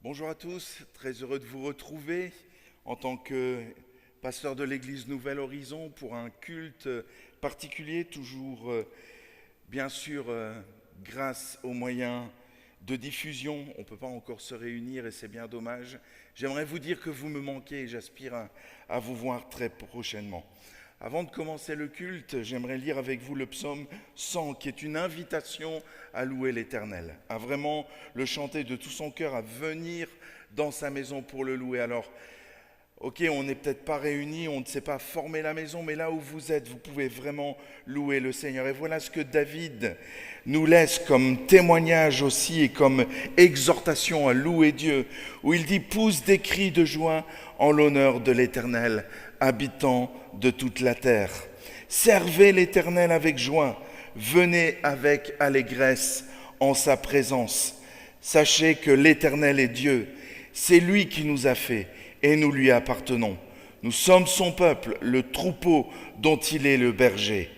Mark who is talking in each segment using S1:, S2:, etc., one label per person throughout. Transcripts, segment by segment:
S1: Bonjour à tous, très heureux de vous retrouver en tant que pasteur de l'église Nouvel Horizon pour un culte particulier, toujours bien sûr grâce aux moyens de diffusion. On ne peut pas encore se réunir et c'est bien dommage. J'aimerais vous dire que vous me manquez et j'aspire à vous voir très prochainement. Avant de commencer le culte, j'aimerais lire avec vous le psaume 100, qui est une invitation à louer l'Éternel, à vraiment le chanter de tout son cœur, à venir dans sa maison pour le louer. Alors, ok, on n'est peut-être pas réunis, on ne sait pas former la maison, mais là où vous êtes, vous pouvez vraiment louer le Seigneur. Et voilà ce que David nous laisse comme témoignage aussi et comme exhortation à louer Dieu, où il dit « Pousse des cris de joie en l'honneur de l'Éternel, habitant de toute la terre. Servez l'Éternel avec joie, venez avec allégresse en sa présence. Sachez que l'Éternel est Dieu, c'est lui qui nous a fait et nous lui appartenons. Nous sommes son peuple, le troupeau dont il est le berger.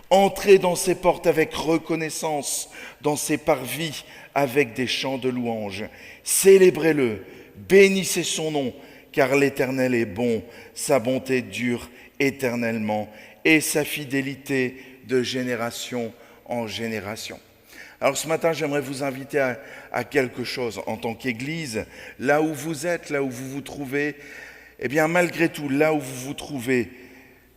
S1: Entrez dans ses portes avec reconnaissance, dans ses parvis avec des chants de louange. Célébrez-le, bénissez son nom, car l'Éternel est bon, sa bonté dure éternellement et sa fidélité de génération en génération. Alors ce matin, j'aimerais vous inviter à quelque chose en tant qu'Église, là où vous êtes, là où vous vous trouvez, eh bien malgré tout, là où vous vous trouvez,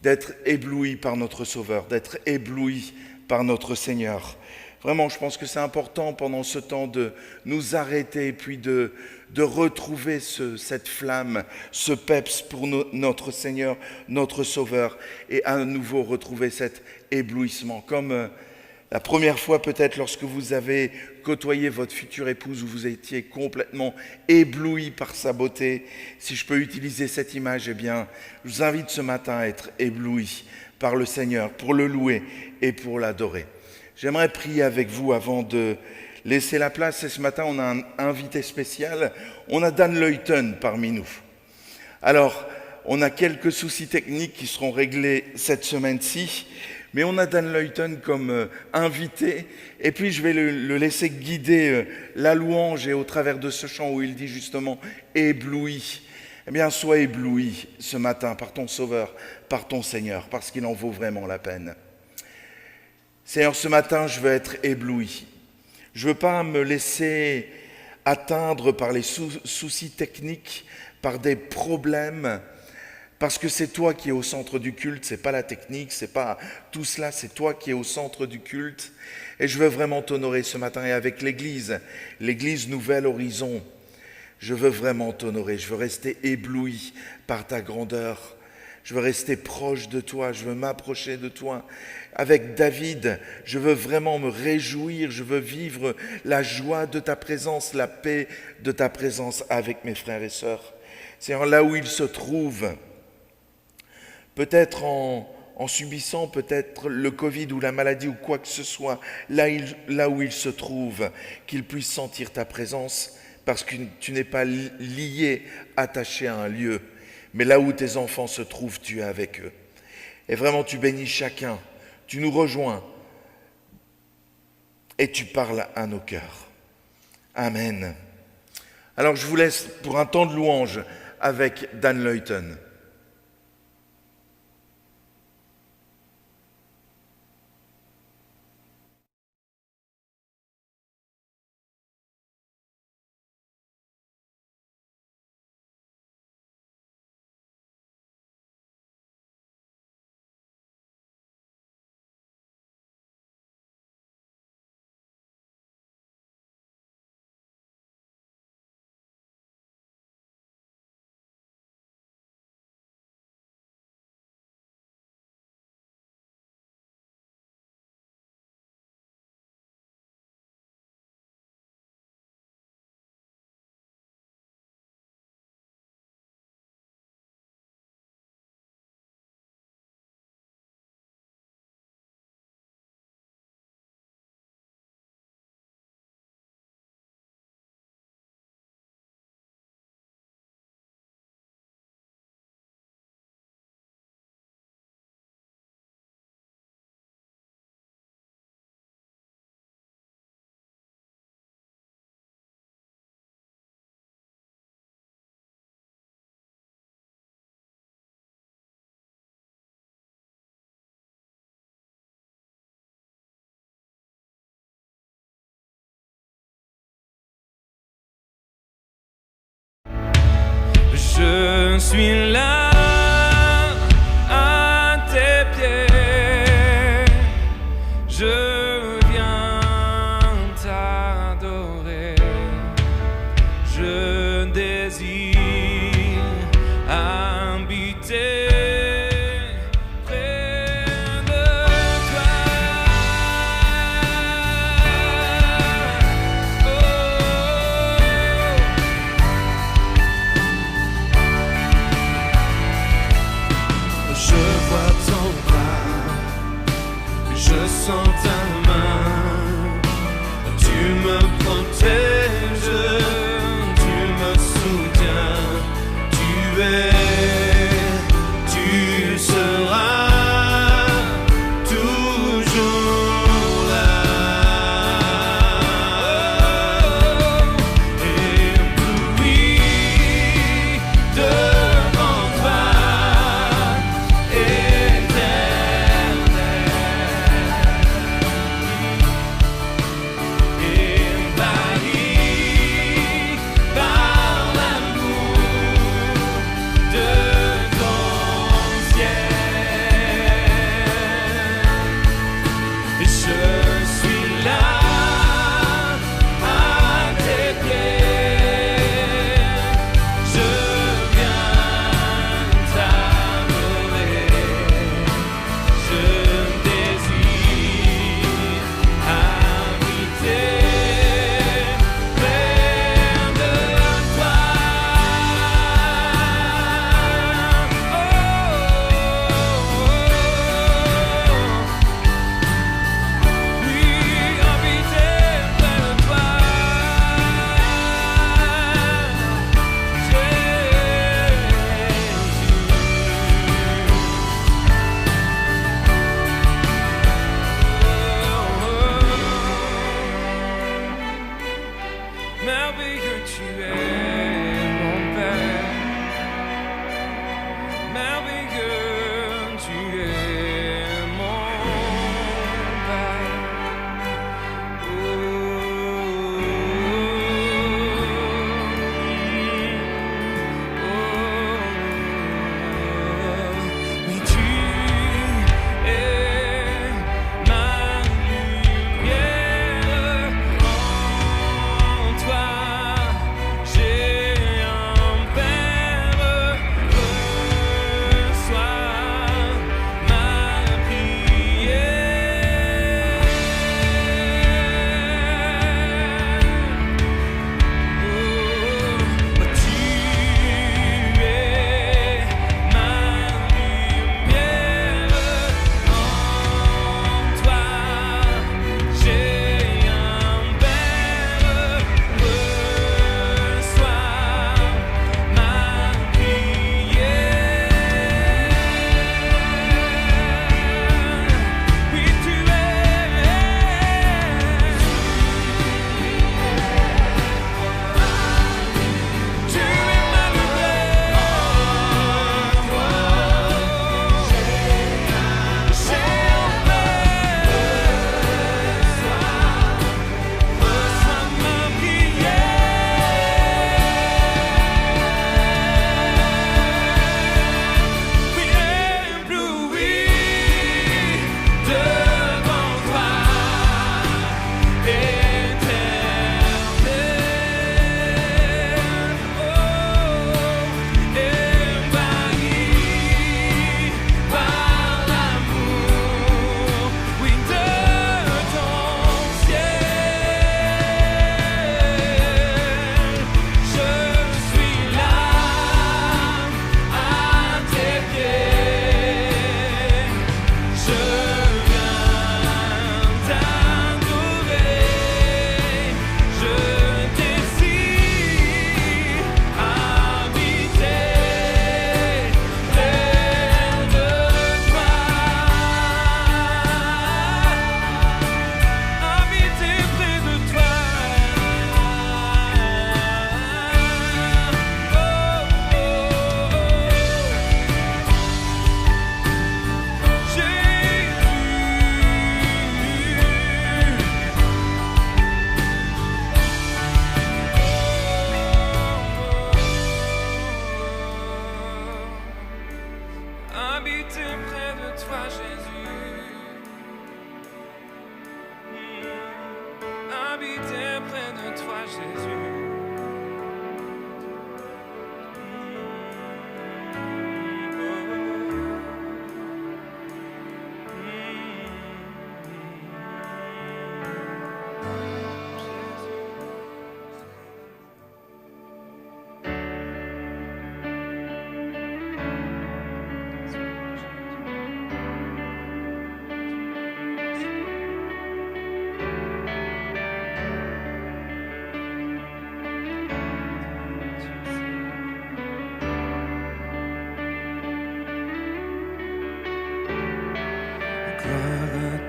S1: d'être ébloui par notre Sauveur, d'être ébloui par notre Seigneur. Vraiment, je pense que c'est important pendant ce temps de nous arrêter et puis de retrouver cette flamme, ce peps pour notre Seigneur, notre Sauveur, et à nouveau retrouver cet éblouissement. Comme la première fois peut-être lorsque vous avez côtoyé votre future épouse où vous étiez complètement ébloui par sa beauté. Si je peux utiliser cette image, eh bien, je vous invite ce matin à être ébloui par le Seigneur pour le louer et pour l'adorer. J'aimerais prier avec vous avant de laisser la place. Et ce matin, on a un invité spécial. On a Dan Luyten parmi nous. Alors, on a quelques soucis techniques qui seront réglés cette semaine-ci. Mais on a Dan Luyten comme invité, et puis je vais le laisser guider la louange et au travers de ce chant où il dit justement « ébloui ». Eh bien, sois ébloui ce matin par ton Sauveur, par ton Seigneur, parce qu'il en vaut vraiment la peine. Seigneur, ce matin, je veux être ébloui. Je ne veux pas me laisser atteindre par les soucis techniques, par des problèmes, parce que c'est toi qui es au centre du culte, c'est pas la technique, c'est pas tout cela, c'est toi qui es au centre du culte. Et je veux vraiment t'honorer ce matin et avec l'Église Nouvel Horizon, je veux vraiment t'honorer, je veux rester ébloui par ta grandeur. Je veux rester proche de toi, je veux m'approcher de toi. Avec David, je veux vraiment me réjouir, je veux vivre la joie de ta présence, la paix de ta présence avec mes frères et sœurs. C'est là où il se trouve. Peut-être en subissant peut-être le Covid ou la maladie ou quoi que ce soit, là où il se trouve, qu'il puisse sentir ta présence parce que tu n'es pas lié, attaché à un lieu, mais là où tes enfants se trouvent, tu es avec eux. Et vraiment, tu bénis chacun, tu nous rejoins et tu parles à nos cœurs. Amen. Alors je vous laisse pour un temps de louange avec Dan Luyten.
S2: Je suis là à tes pieds, je viens t'adorer, je désire habiter près de toi. Je vois ton bras, je sens ta main, tu me protèges, tu me soutiens, tu seras toujours là. Ébloui devant toi, merveilleux tu es mon Père, merveilleux tu es mon Père. Oui, tu es ma lumière. En toi, j'ai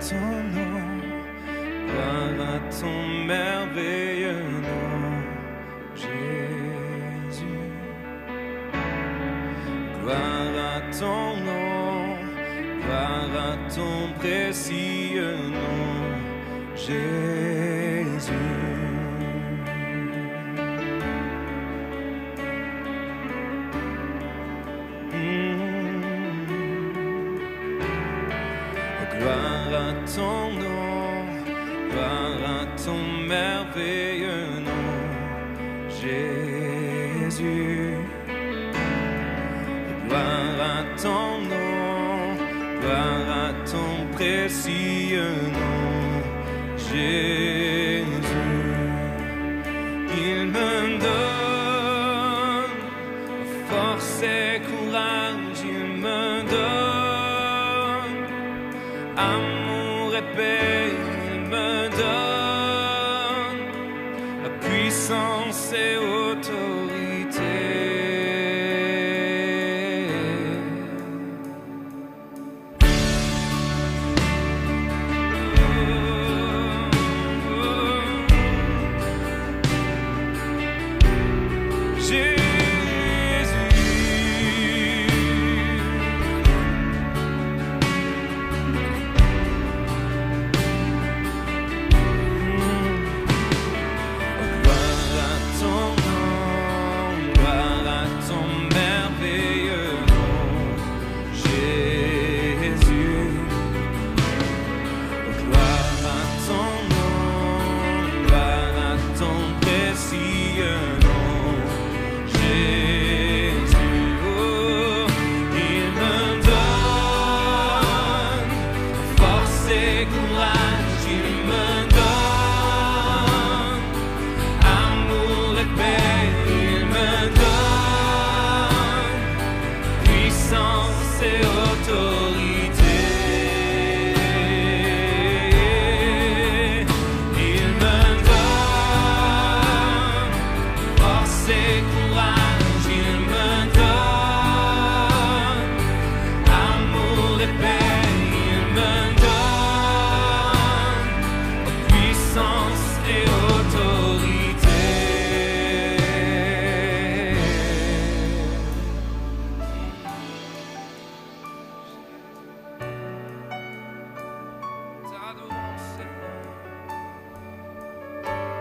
S2: ton nom, gloire à ton merveilleux nom, Jésus. Gloire à ton nom, gloire à ton précieux nom, Jésus. Gloire à ton nom, gloire à ton merveilleux nom, Jésus. Gloire à ton nom, gloire à ton précieux nom, Jésus. Il me donne force et courage, il me donne amour et paix, il me donne la puissance et autorité.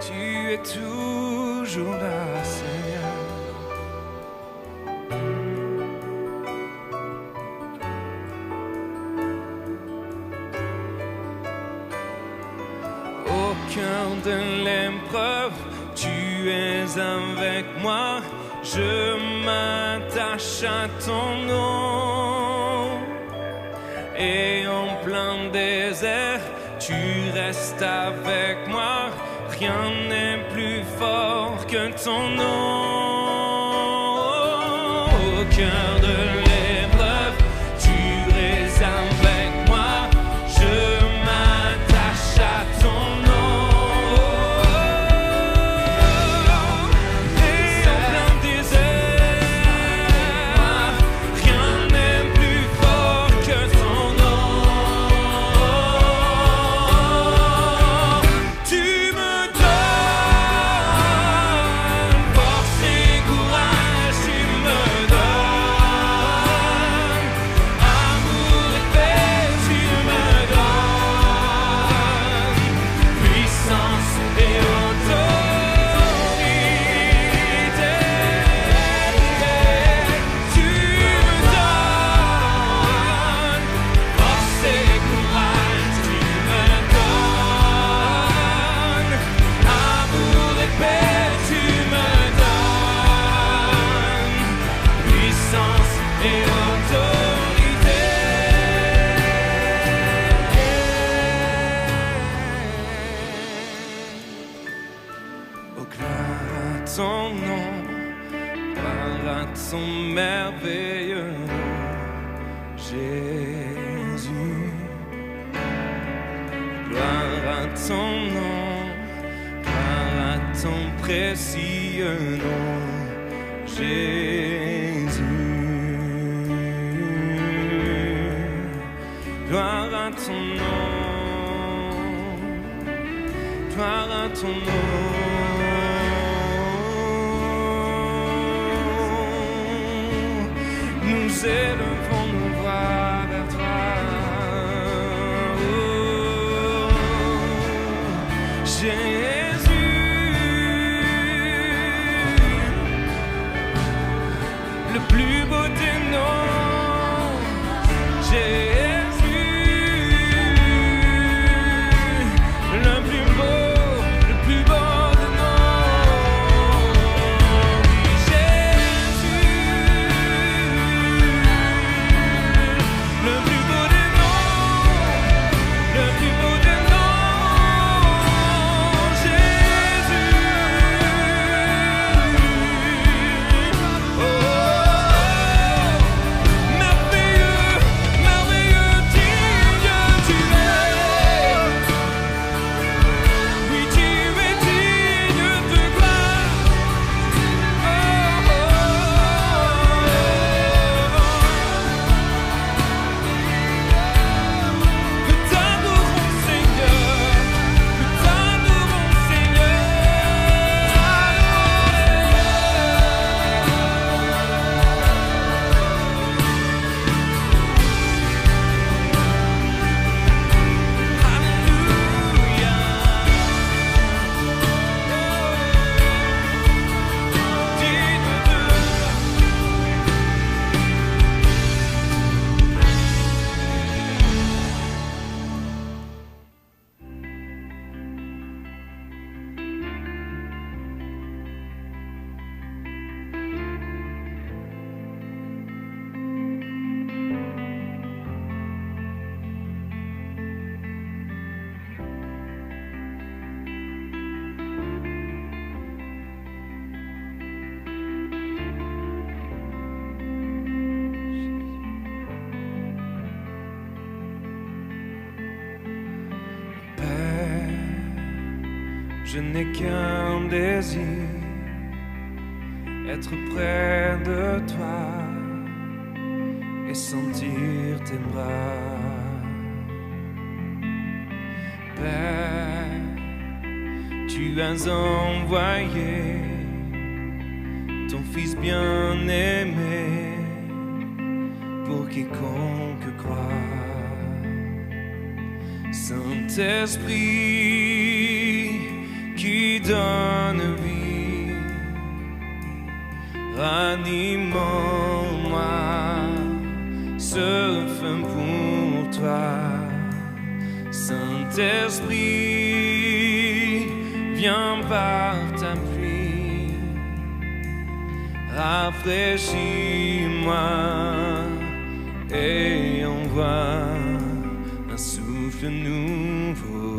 S2: Tu es toujours là, Seigneur. Au cœur de l'épreuve, tu es avec moi. Je m'attache à ton nom. Et en plein désert, tu restes avec moi. Rien n'est plus fort que ton nom. Au cœur de l'épreuve, tu es avec moi. Je m'attache à ton nom. Et en plein désert, rien n'est plus fort que ton nom. Tu me donnes force et courage, tu me donnes Oh, gloire à ton nom, gloire à ton merveilleux nom, Jésus. Gloire à ton nom, gloire à ton précieux nom, Jésus. Gloire à ton nom, gloire à ton nom. Nous élevons nos voix vers toi, oh, Jésus, le plus beau des noms, Jésus. Je n'ai qu'un désir, être près de toi et sentir tes bras. Père, tu as envoyé ton Fils bien-aimé pour quiconque croit. Saint-Esprit qui donne vie, ranime en moi ce feu pour toi. Saint-Esprit, viens par ta pluie, rafraîchis-moi et envoie un souffle nouveau.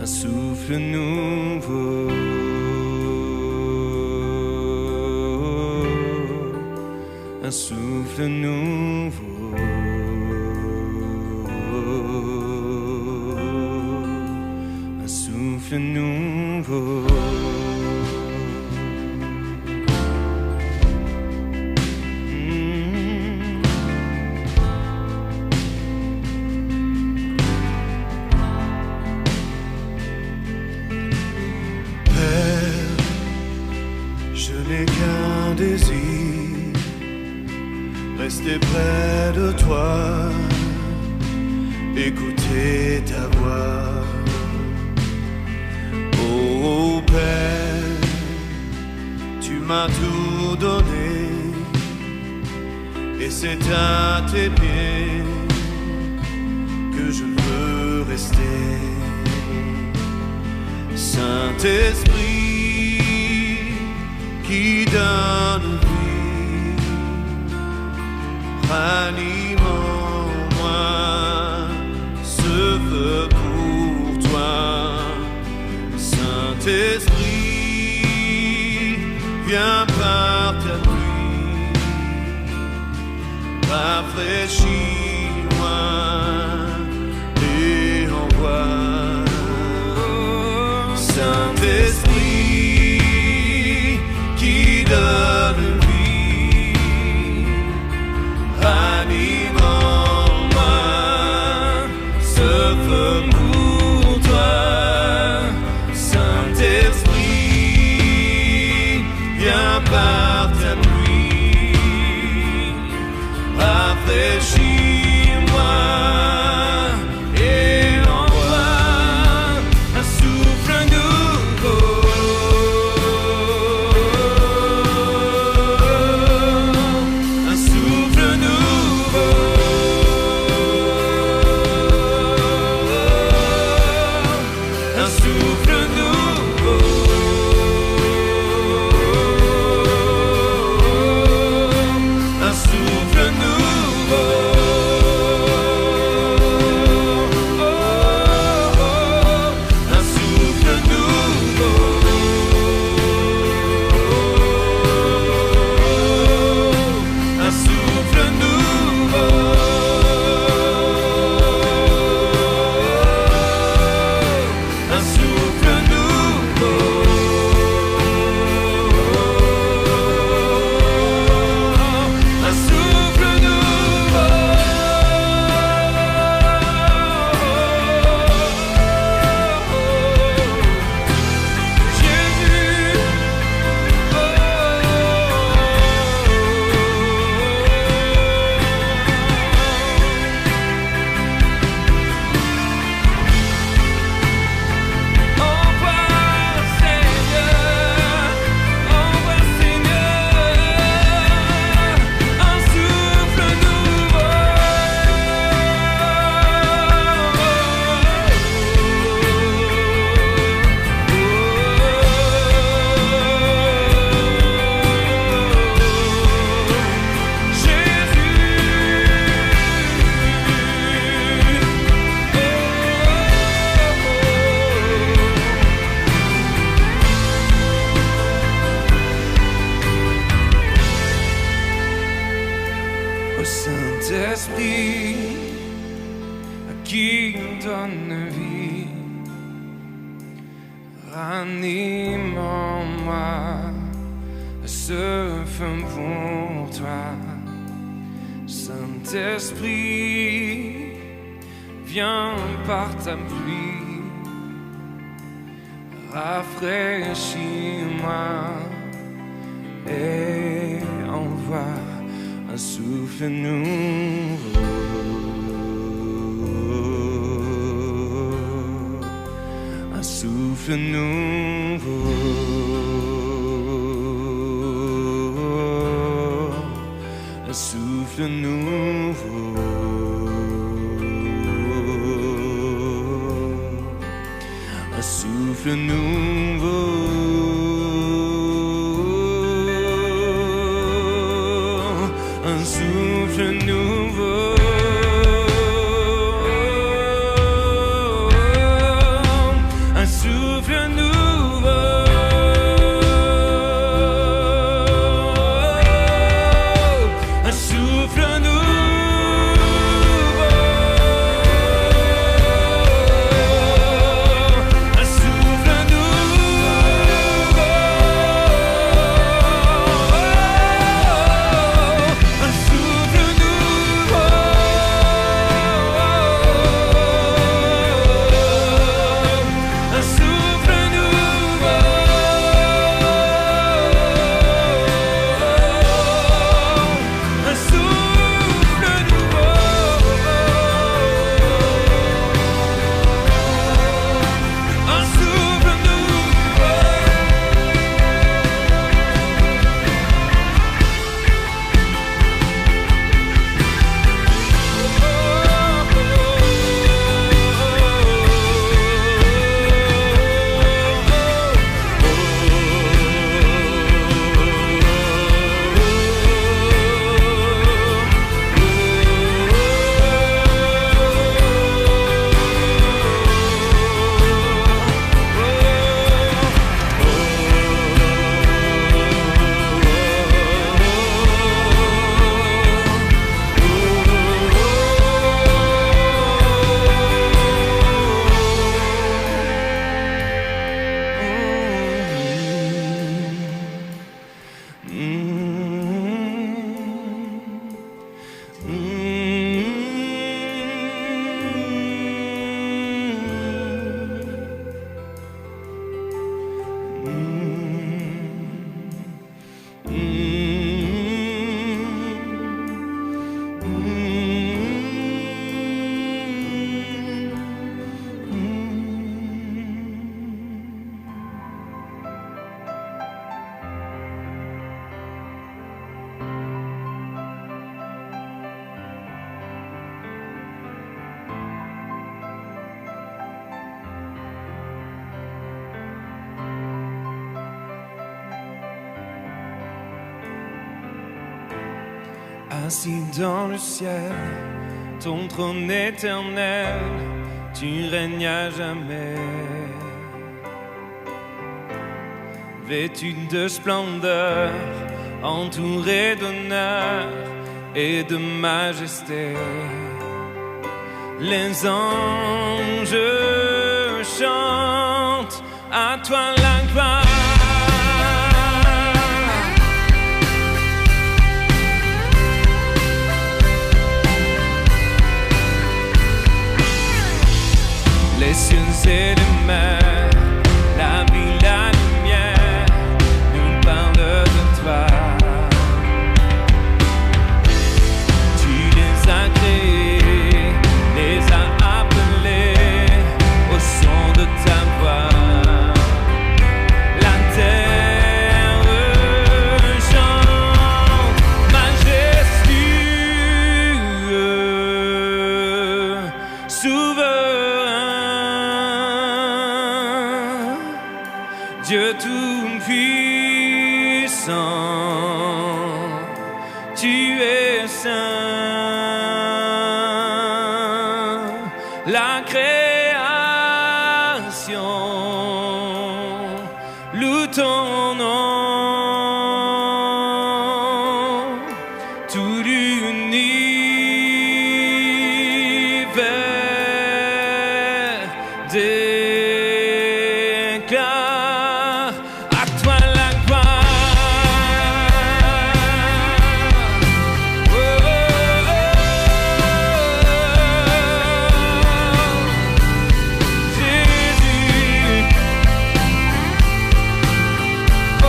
S2: Un souffle nouveau, un souffle nouveau, un souffle nouveau.
S3: Je n'ai qu'un désir, rester près de toi, écouter ta voix. Oh Père, tu m'as tout donné, et c'est à tes pieds que je veux rester. Saint-Esprit qui donne vie, ranime en moi ce feu rafraîchis-moi et envoie Saint-Esprit qui donne vie, ranime en moi ce feu pour toi. Saint-Esprit, viens par ta pluie, rafraîchis-moi et envoie un souffle nouveau, un souffle nouveau, un souffle nouveau, un souffle nouveau, un souffle nouveau, un souffle nouveau, un souffle nouveau, un souffle nouveau. Jésus, envoie Seigneur, un souffle nouveau, Jésus. Ô Saint-Esprit, qui donne vie, ranime en moi ce feu pour toi. Saint-Esprit, viens par ta pluie, rafraîchis-moi et envoie un souffle nouveau, un souffle nouveau, un souffle nouveau, un souffle nouveau, un souffle nouveau, un souffle nouveau, un souffle nouveau, un souffle nouveau, un souffle nouveau.
S2: assis dans le ciel, ton trône éternel, tu règnes à jamais. Vêtu de splendeur, entouré d'honneur et de majesté, les anges chantent à toi la gloire. Les cieux et les mers, la vie, la lumière, nous parlent de toi. Tu les as créés, les as appelés au son de ta voix. La terre chante majestueux, souverain, Dieu tout-puissant, tu es saint. La création loue ton nom, tout l'univers déclare à toi la gloire. Oh, oh, oh. Jésus. Oh,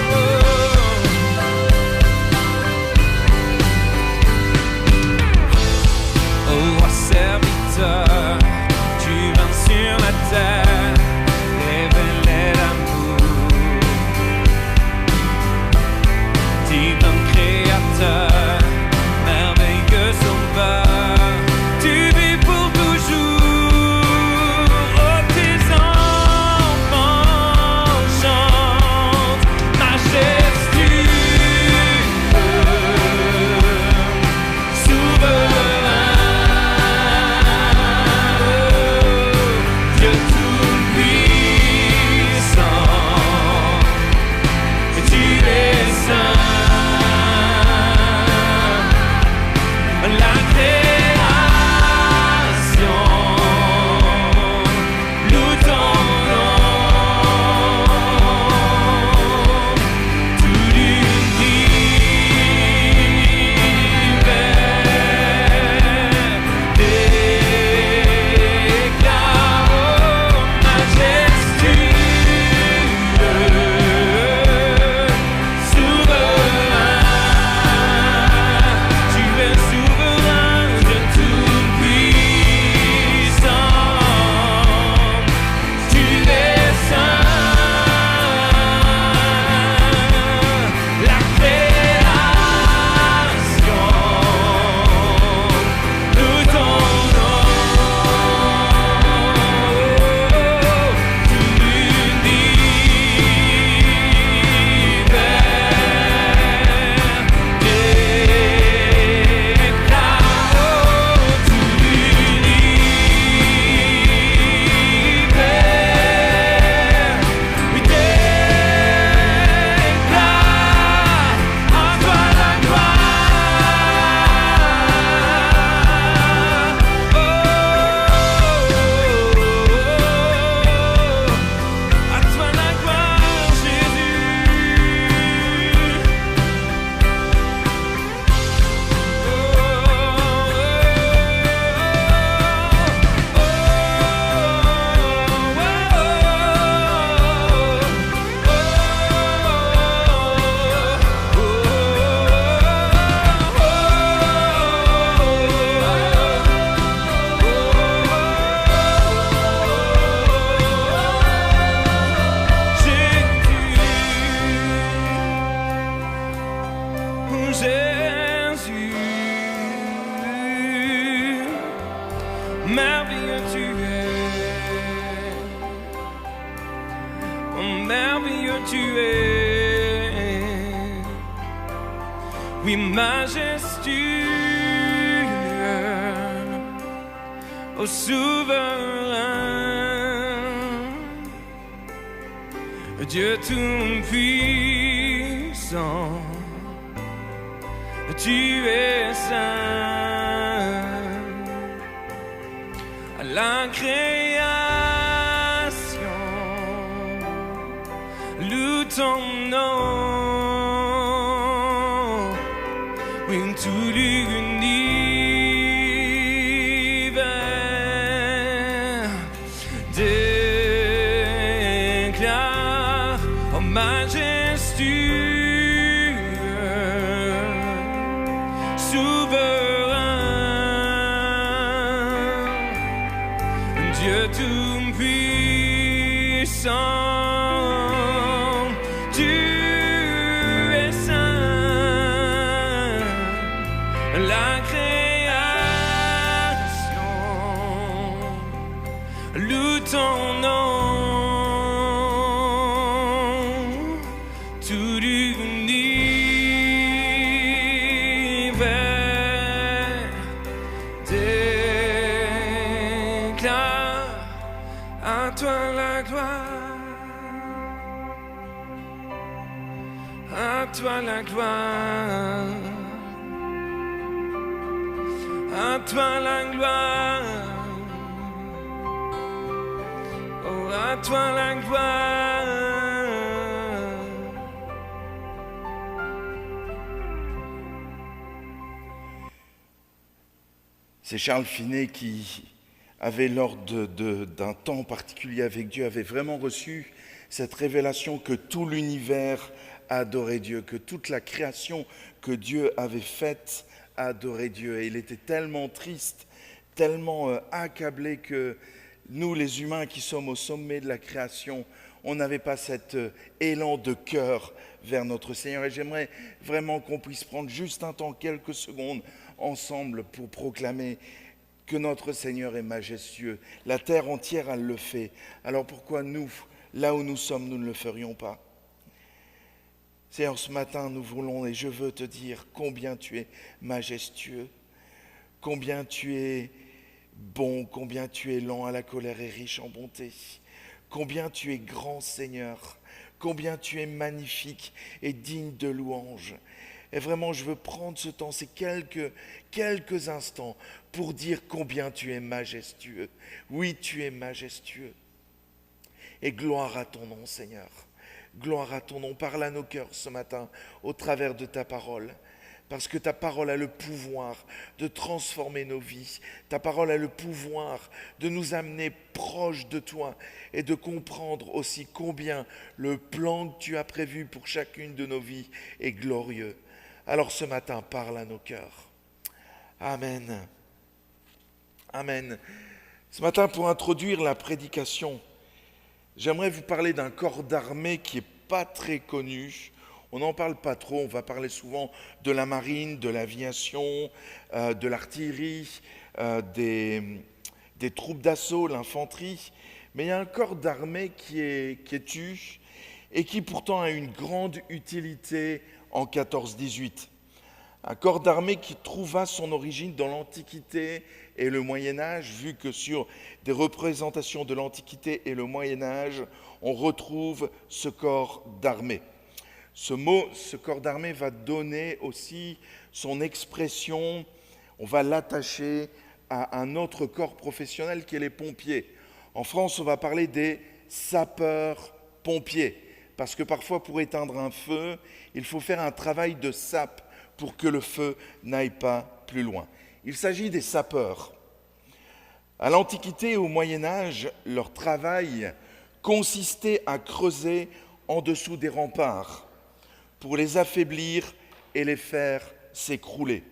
S2: oh. Oh, roi serviteur, tu vins sur la terre, révéler l'amour. Divin créateur, merveilleux sauveur, tu vis pour toujours. Oh, tes enfants chantent majestueux, souverain, Dieu tout-puissant, tu es saint. La création loue ton nom, tout l'univers déclare majestueux, souverain, tu es souverain, Dieu tout-puissant, tu es saint. La création loue ton nom, tout à toi la gloire, Jésus, merveilleux tu es, oh, merveilleux tu es,
S3: oui majestueux, ô souverain, Dieu tout-puissant, tu es saint. À la création, loue ton nom, oui, tout l'univers déclare en majestueux, Dieu tout-puissant, tu es saint. La création loue ton nom, tout l'univers déclare à toi la gloire, à toi la gloire, à toi la gloire, oh à toi la gloire.
S1: C'est Charles Finet qui avait, lors d'un temps particulier avec Dieu, avait vraiment reçu cette révélation que tout l'univers adorait Dieu, que toute la création que Dieu avait faite adorait Dieu. Et il était tellement triste, tellement accablé que nous, les humains qui sommes au sommet de la création, on n'avait pas cet élan de cœur vers notre Seigneur. Et j'aimerais vraiment qu'on puisse prendre juste un temps, quelques secondes, ensemble pour proclamer que notre Seigneur est majestueux. La terre entière, elle le fait. Alors pourquoi nous, là où nous sommes, nous ne le ferions pas? Seigneur, ce matin, nous voulons, et je veux te dire combien tu es majestueux, combien tu es bon, combien tu es lent à la colère et riche en bonté, combien tu es grand, Seigneur, combien tu es magnifique et digne de louange. Et vraiment, je veux prendre ce temps, ces quelques instants, pour dire combien tu es majestueux. Oui, tu es majestueux. Et gloire à ton nom, Seigneur. Gloire à ton nom. Parle à nos cœurs ce matin, au travers de ta parole. Parce que ta parole a le pouvoir de transformer nos vies. Ta parole a le pouvoir de nous amener proches de toi et de comprendre aussi combien le plan que tu as prévu pour chacune de nos vies est glorieux. Alors ce matin, parle à nos cœurs. Amen. Amen. Ce matin, pour introduire la prédication, j'aimerais vous parler d'un corps d'armée qui n'est pas très connu. On n'en parle pas trop, on va parler souvent de la marine, de l'aviation, de l'artillerie, des troupes d'assaut, l'infanterie. Mais il y a un corps d'armée qui est tu et qui pourtant a une grande utilité en 14-18. Un corps d'armée qui trouva son origine dans l'Antiquité et le Moyen-Âge, vu que sur des représentations de l'Antiquité et le Moyen-Âge, on retrouve ce corps d'armée. Ce corps d'armée va donner aussi son expression, on va l'attacher à un autre corps professionnel qui est les pompiers. En France, on va parler des sapeurs-pompiers, parce que parfois, pour éteindre un feu, il faut faire un travail de sape pour que le feu n'aille pas plus loin. Il s'agit des sapeurs. À l'Antiquité et au Moyen-Âge, leur travail consistait à creuser en dessous des remparts pour les affaiblir et les faire s'écrouler.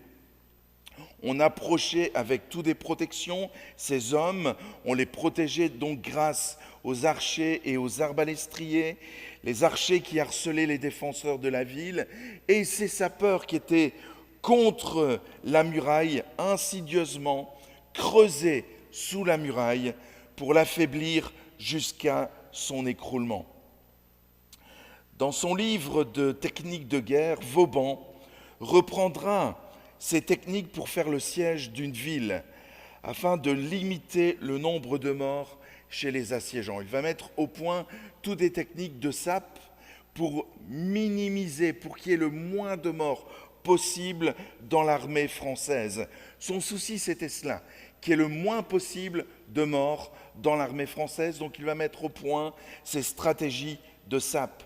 S1: On approchait avec toutes des protections ces hommes, on les protégeait donc grâce aux archers et aux arbalétriers, les archers qui harcelaient les défenseurs de la ville, et ces sapeurs qui étaient contre la muraille, insidieusement creusaient sous la muraille pour l'affaiblir jusqu'à son écroulement. Dans son livre de techniques de guerre, Vauban reprendra ces techniques pour faire le siège d'une ville, afin de limiter le nombre de morts chez les assiégeants. Il va mettre au point toutes des techniques de sape pour minimiser, pour qu'il y ait le moins de morts possible dans l'armée française. Son souci, c'était cela, qu'il y ait le moins possible de morts dans l'armée française, donc il va mettre au point ces stratégies de sape.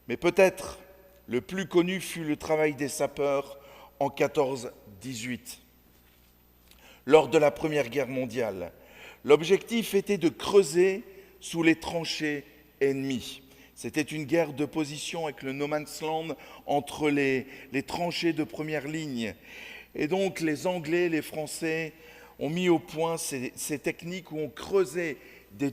S1: Mais peut-être le plus connu fut le travail des sapeurs en 14-18. Lors de la Première Guerre mondiale, l'objectif était de creuser sous les tranchées ennemies. C'était une guerre de position avec le no man's land entre les tranchées de première ligne. Et donc les Anglais, les Français ont mis au point ces techniques où on creusait des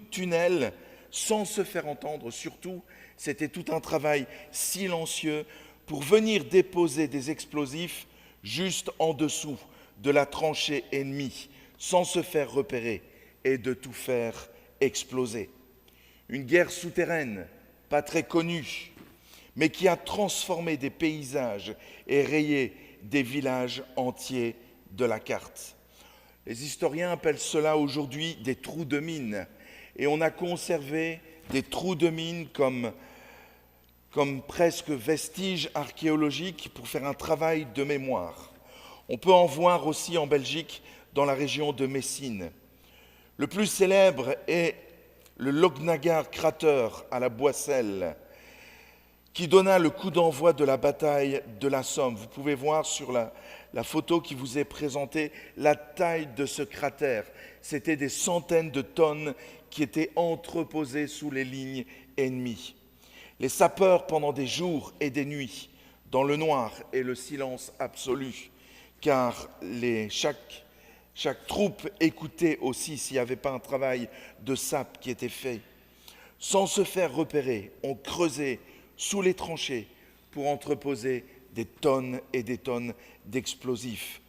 S1: tunnels sans se faire entendre. Surtout, c'était tout un travail silencieux pour venir déposer des explosifs juste en dessous de la tranchée ennemie, sans se faire repérer et de tout faire exploser. Une guerre souterraine, pas très connue, mais qui a transformé des paysages et rayé des villages entiers de la carte. Les historiens appellent cela aujourd'hui des trous de mine, et on a conservé des trous de mine comme presque vestiges archéologiques pour faire un travail de mémoire. On peut en voir aussi en Belgique, dans la région de Messine. Le plus célèbre est le Lognagar Crater à la Boisselle, qui donna le coup d'envoi de la bataille de la Somme. Vous pouvez voir sur la photo qui vous est présentée la taille de ce cratère. C'était des centaines de tonnes qui étaient entreposées sous les lignes ennemies. Les sapeurs, pendant des jours et des nuits, dans le noir et le silence absolu, car chaque troupe écoutait aussi s'il n'y avait pas un travail de sape qui était fait. Sans se faire repérer, on creusait sous les tranchées pour entreposer des tonnes et des tonnes d'explosifs,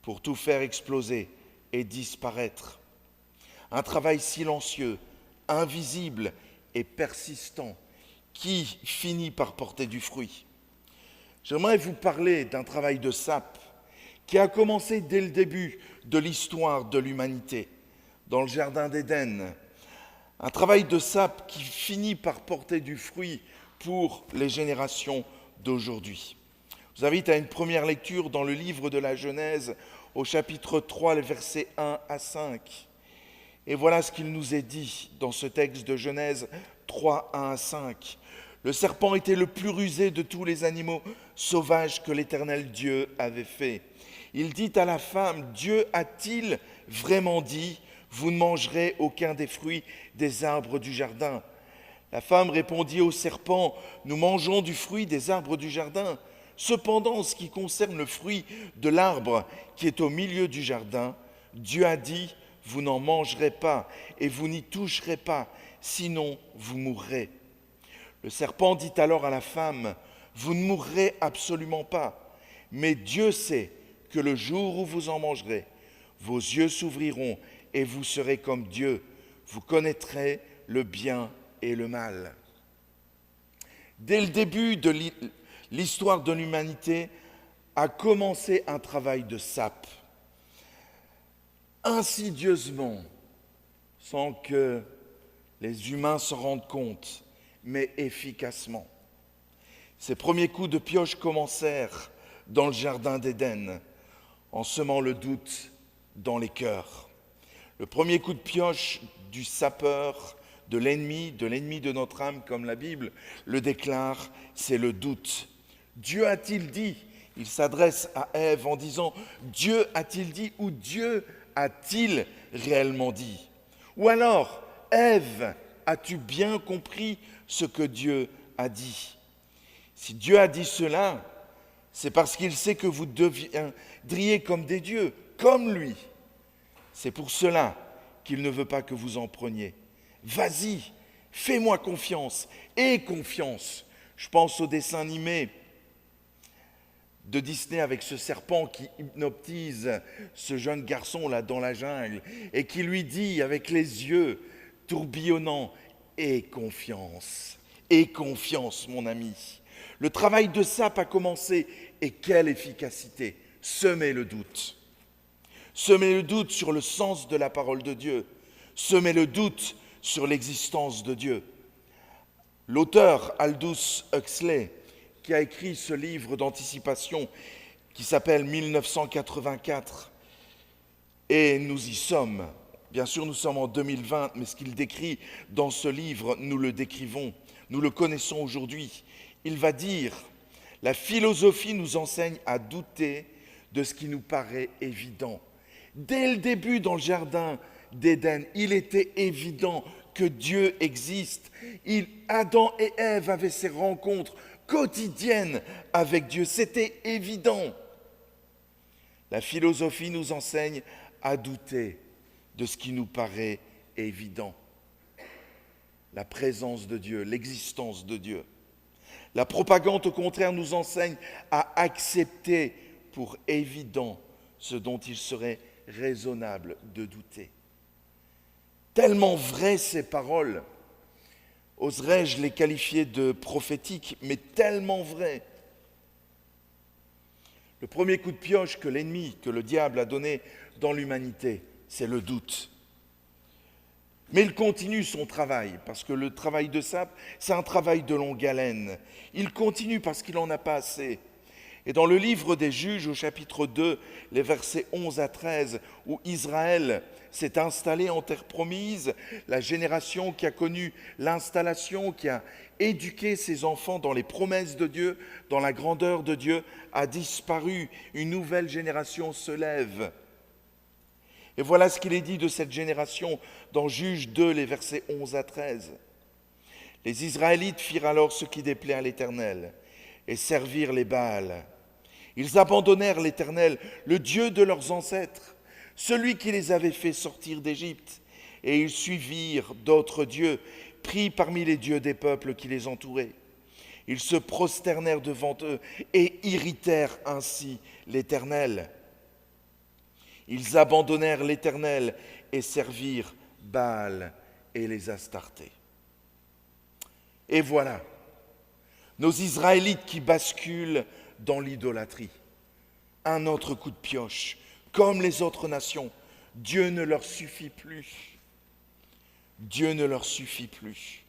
S1: pour tout faire exploser et disparaître. Un travail silencieux, invisible et persistant qui finit par porter du fruit. J'aimerais vous parler d'un travail de sape qui a commencé dès le début de l'histoire de l'humanité, dans le Jardin d'Éden. Un travail de sape qui finit par porter du fruit pour les générations d'aujourd'hui. Je vous invite à une première lecture dans le livre de la Genèse, au chapitre 3, les versets 1 à 5. Et voilà ce qu'il nous est dit dans ce texte de Genèse 3, 1 à 5. Le serpent était le plus rusé de tous les animaux sauvages que l'Éternel Dieu avait fait. Il dit à la femme, Dieu a-t-il vraiment dit, vous ne mangerez aucun des fruits des arbres du jardin? La femme répondit au serpent, nous mangeons du fruit des arbres du jardin. Cependant, en ce qui concerne le fruit de l'arbre qui est au milieu du jardin, Dieu a dit, vous n'en mangerez pas et vous n'y toucherez pas, sinon vous mourrez. Le serpent dit alors à la femme, vous ne mourrez absolument pas, mais Dieu sait que le jour où vous en mangerez, vos yeux s'ouvriront et vous serez comme Dieu, vous connaîtrez le bien et le mal. Dès le début de l'histoire de l'humanité a commencé un travail de sape, insidieusement, sans que les humains se rendent compte, mais efficacement. Ces premiers coups de pioche commencèrent dans le Jardin d'Éden, en semant le doute dans les cœurs. Le premier coup de pioche du sapeur, de l'ennemi de notre âme, comme la Bible le déclare, c'est le doute. Dieu a-t-il dit? Il s'adresse à Ève en disant « Dieu a-t-il dit » ou « Dieu a-t-il réellement dit ?» Ou alors « Ève, as-tu bien compris ce que Dieu a dit ?» Si Dieu a dit cela, c'est parce qu'il sait que vous deviendriez comme des dieux, comme lui. C'est pour cela qu'il ne veut pas que vous en preniez. Vas-y, fais-moi confiance, aie confiance. Je pense au dessin animé de Disney avec ce serpent qui hypnotise ce jeune garçon là dans la jungle et qui lui dit avec les yeux tourbillonnants, aie confiance mon ami. Le travail de sape a commencé et quelle efficacité! Semer le doute. Semer le doute sur le sens de la parole de Dieu. Semer le doute sur l'existence de Dieu. L'auteur Aldous Huxley, qui a écrit ce livre d'anticipation qui s'appelle 1984, et nous y sommes. Bien sûr, nous sommes en 2020, mais ce qu'il décrit dans ce livre, nous le décrivons, nous le connaissons aujourd'hui. Il va dire, la philosophie nous enseigne à douter de ce qui nous paraît évident. Dès le début, dans le jardin d'Éden, il était évident que Dieu existe. Adam et Ève avaient ces rencontres quotidiennes avec Dieu. C'était évident. La philosophie nous enseigne à douter de ce qui nous paraît évident. La présence de Dieu, l'existence de Dieu. La propagande, au contraire, nous enseigne à accepter pour évident ce dont il serait raisonnable de douter. Tellement vraies ces paroles, oserais-je les qualifier de prophétiques, mais tellement vraies. Le premier coup de pioche que l'ennemi, que le diable a donné dans l'humanité, c'est le doute. Mais il continue son travail, parce que le travail de sape, c'est un travail de longue haleine. Il continue parce qu'il n'en a pas assez. Et dans le livre des Juges, au chapitre 2, les versets 11 à 13, où Israël s'est installé en terre promise, la génération qui a connu l'installation, qui a éduqué ses enfants dans les promesses de Dieu, dans la grandeur de Dieu, a disparu. Une nouvelle génération se lève. Et voilà ce qu'il est dit de cette génération dans Juges 2, les versets 11 à 13. Les Israélites firent alors ce qui déplaît à l'Éternel et servirent les Baals. Ils abandonnèrent l'Éternel, le Dieu de leurs ancêtres, celui qui les avait fait sortir d'Égypte, et ils suivirent d'autres dieux, pris parmi les dieux des peuples qui les entouraient. Ils se prosternèrent devant eux et irritèrent ainsi l'Éternel. Ils abandonnèrent l'Éternel et servirent Baal et les Astartés. Et voilà, nos Israélites qui basculent dans l'idolâtrie. Un autre coup de pioche. Comme les autres nations, Dieu ne leur suffit plus. Dieu ne leur suffit plus.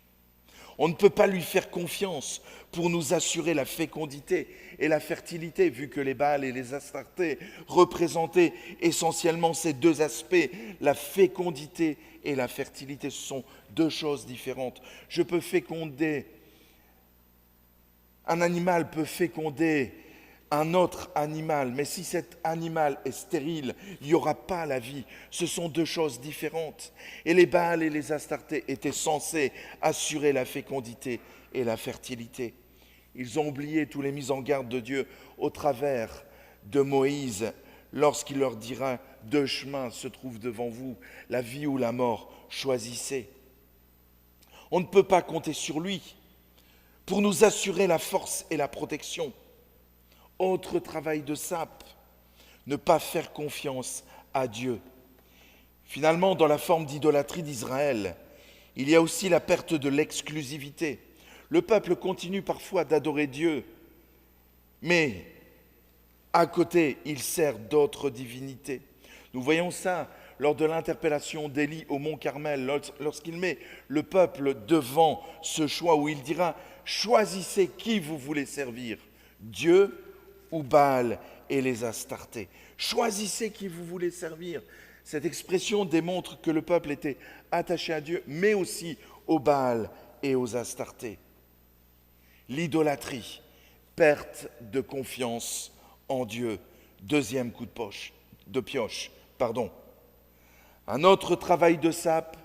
S1: On ne peut pas lui faire confiance pour nous assurer la fécondité et la fertilité, vu que les Baals et les Astartés représentaient essentiellement ces deux aspects, la fécondité et la fertilité. Ce sont deux choses différentes. Je peux féconder, un animal peut féconder un autre animal, mais si cet animal est stérile, il n'y aura pas la vie. Ce sont deux choses différentes. Et les Baals et les Astartés étaient censés assurer la fécondité et la fertilité. Ils ont oublié tous les mises en garde de Dieu au travers de Moïse, lorsqu'il leur dira « Deux chemins se trouvent devant vous, la vie ou la mort, choisissez ». On ne peut pas compter sur lui pour nous assurer la force et la protection. Autre travail de sape, ne pas faire confiance à Dieu. Finalement, dans la forme d'idolâtrie d'Israël, il y a aussi la perte de l'exclusivité. Le peuple continue parfois d'adorer Dieu, mais à côté, il sert d'autres divinités. Nous voyons ça lors de l'interpellation d'Élie au mont Carmel, lorsqu'il met le peuple devant ce choix où il dira « Choisissez qui vous voulez servir, Dieu ou Baal et les Astartés. Choisissez qui vous voulez servir. » Cette expression démontre que le peuple était attaché à Dieu, mais aussi au Baal et aux Astartés. L'idolâtrie, perte de confiance en Dieu. Deuxième coup de pioche. Un autre travail de sape,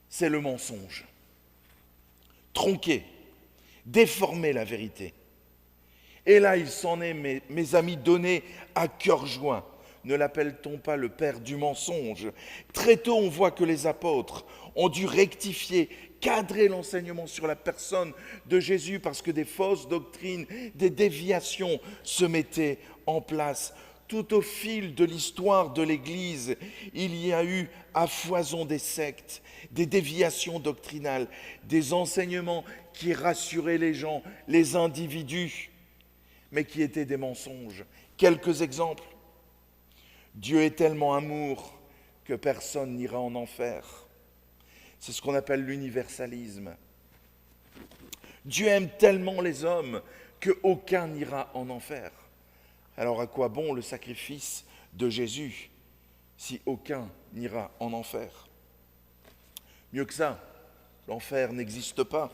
S1: c'est le mensonge. Tronquer, déformer la vérité. Et là, il s'en est, mes amis, donné à cœur joie. Ne l'appelle-t-on pas le père du mensonge? Très tôt, on voit que les apôtres ont dû rectifier, cadrer l'enseignement sur la personne de Jésus parce que des fausses doctrines, des déviations se mettaient en place. Tout au fil de l'histoire de l'Église, il y a eu à foison des sectes, des déviations doctrinales, des enseignements qui rassuraient les gens, les individus. mais qui étaient des mensonges. Quelques exemples. Dieu est tellement amour que personne n'ira en enfer. C'est ce qu'on appelle l'universalisme. Dieu aime tellement les hommes qu'aucun n'ira en enfer. Alors à quoi bon le sacrifice de Jésus si aucun n'ira en enfer? Mieux que ça, l'enfer n'existe pas.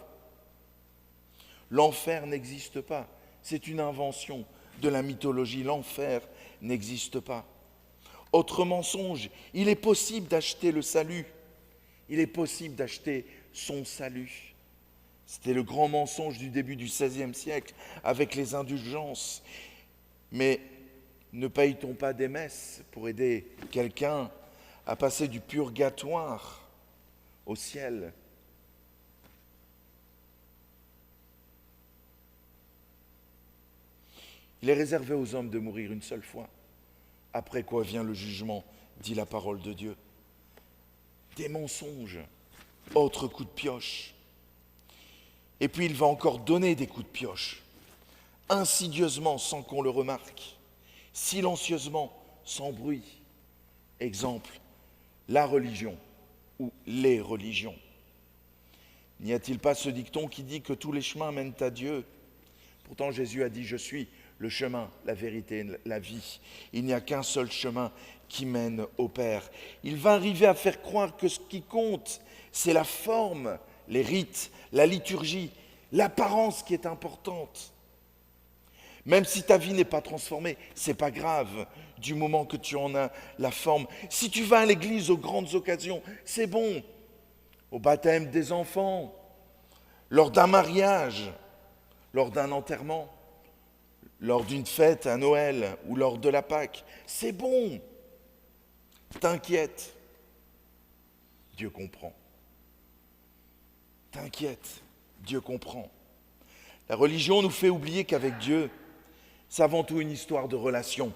S1: L'enfer n'existe pas. C'est une invention de la mythologie. L'enfer n'existe pas. Autre mensonge, il est possible d'acheter le salut. Il est possible d'acheter son salut. C'était le grand mensonge du début du XVIe siècle avec les indulgences. Mais ne paye-t-on pas des messes pour aider quelqu'un à passer du purgatoire au ciel? Il est réservé aux hommes de mourir une seule fois, après quoi vient le jugement, dit la parole de Dieu. Des mensonges, autre coup de pioche. Et puis il va encore donner des coups de pioche, insidieusement sans qu'on le remarque, silencieusement, sans bruit. Exemple, la religion ou les religions. N'y a-t-il pas ce dicton qui dit que tous les chemins mènent à Dieu? Pourtant Jésus a dit « Je suis le chemin, la vérité, la vie. Il n'y a qu'un seul chemin qui mène au Père. » Il va arriver à faire croire que ce qui compte, c'est la forme, les rites, la liturgie, l'apparence qui est importante. Même si ta vie n'est pas transformée, c'est pas grave, du moment que tu en as la forme. Si tu vas à l'église aux grandes occasions, c'est bon. Au baptême des enfants, lors d'un mariage, lors d'un enterrement, lors d'une fête à Noël ou lors de la Pâque, c'est bon. T'inquiète, Dieu comprend. T'inquiète, Dieu comprend. La religion nous fait oublier qu'avec Dieu, c'est avant tout une histoire de relation,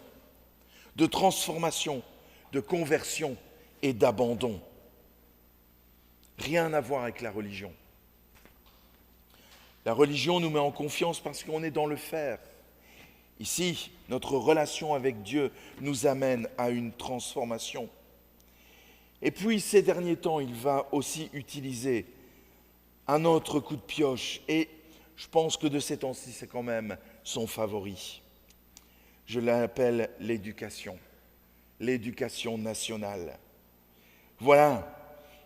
S1: de transformation, de conversion et d'abandon. Rien à voir avec la religion. La religion nous met en confiance parce qu'on est dans le faire. Ici, notre relation avec Dieu nous amène à une transformation. Et puis, ces derniers temps, il va aussi utiliser un autre coup de pioche. Et je pense que de ces temps-ci, c'est quand même son favori. Je l'appelle l'éducation nationale. Voilà,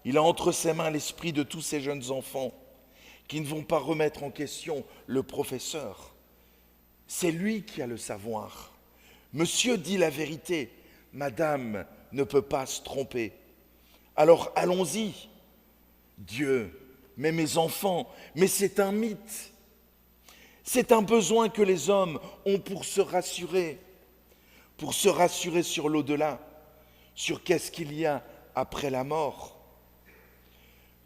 S1: il a entre ses mains l'esprit de tous ces jeunes enfants qui ne vont pas remettre en question le professeur. C'est lui qui a le savoir. Monsieur dit la vérité, madame ne peut pas se tromper. Alors allons-y. Dieu, mais mes enfants, mais c'est un mythe. C'est un besoin que les hommes ont pour se rassurer sur l'au-delà, sur qu'est-ce qu'il y a après la mort.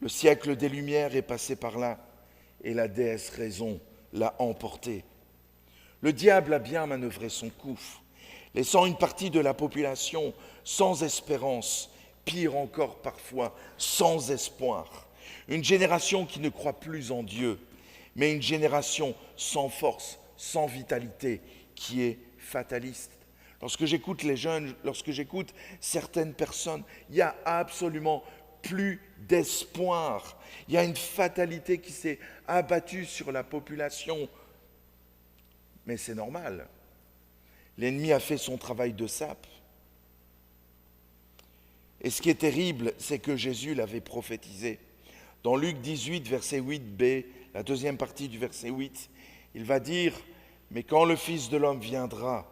S1: Le siècle des Lumières est passé par là et la déesse raison l'a emporté. Le diable a bien manœuvré son coup, laissant une partie de la population sans espérance, pire encore parfois, sans espoir. Une génération qui ne croit plus en Dieu, mais une génération sans force, sans vitalité, qui est fataliste. Lorsque j'écoute les jeunes, lorsque j'écoute certaines personnes, il n'y a absolument plus d'espoir. Il y a une fatalité qui s'est abattue sur la population. Mais c'est normal. L'ennemi a fait son travail de sape. Et ce qui est terrible, c'est que Jésus l'avait prophétisé. Dans Luc 18, verset 8b, la deuxième partie du verset 8, il va dire « Mais quand le Fils de l'homme viendra,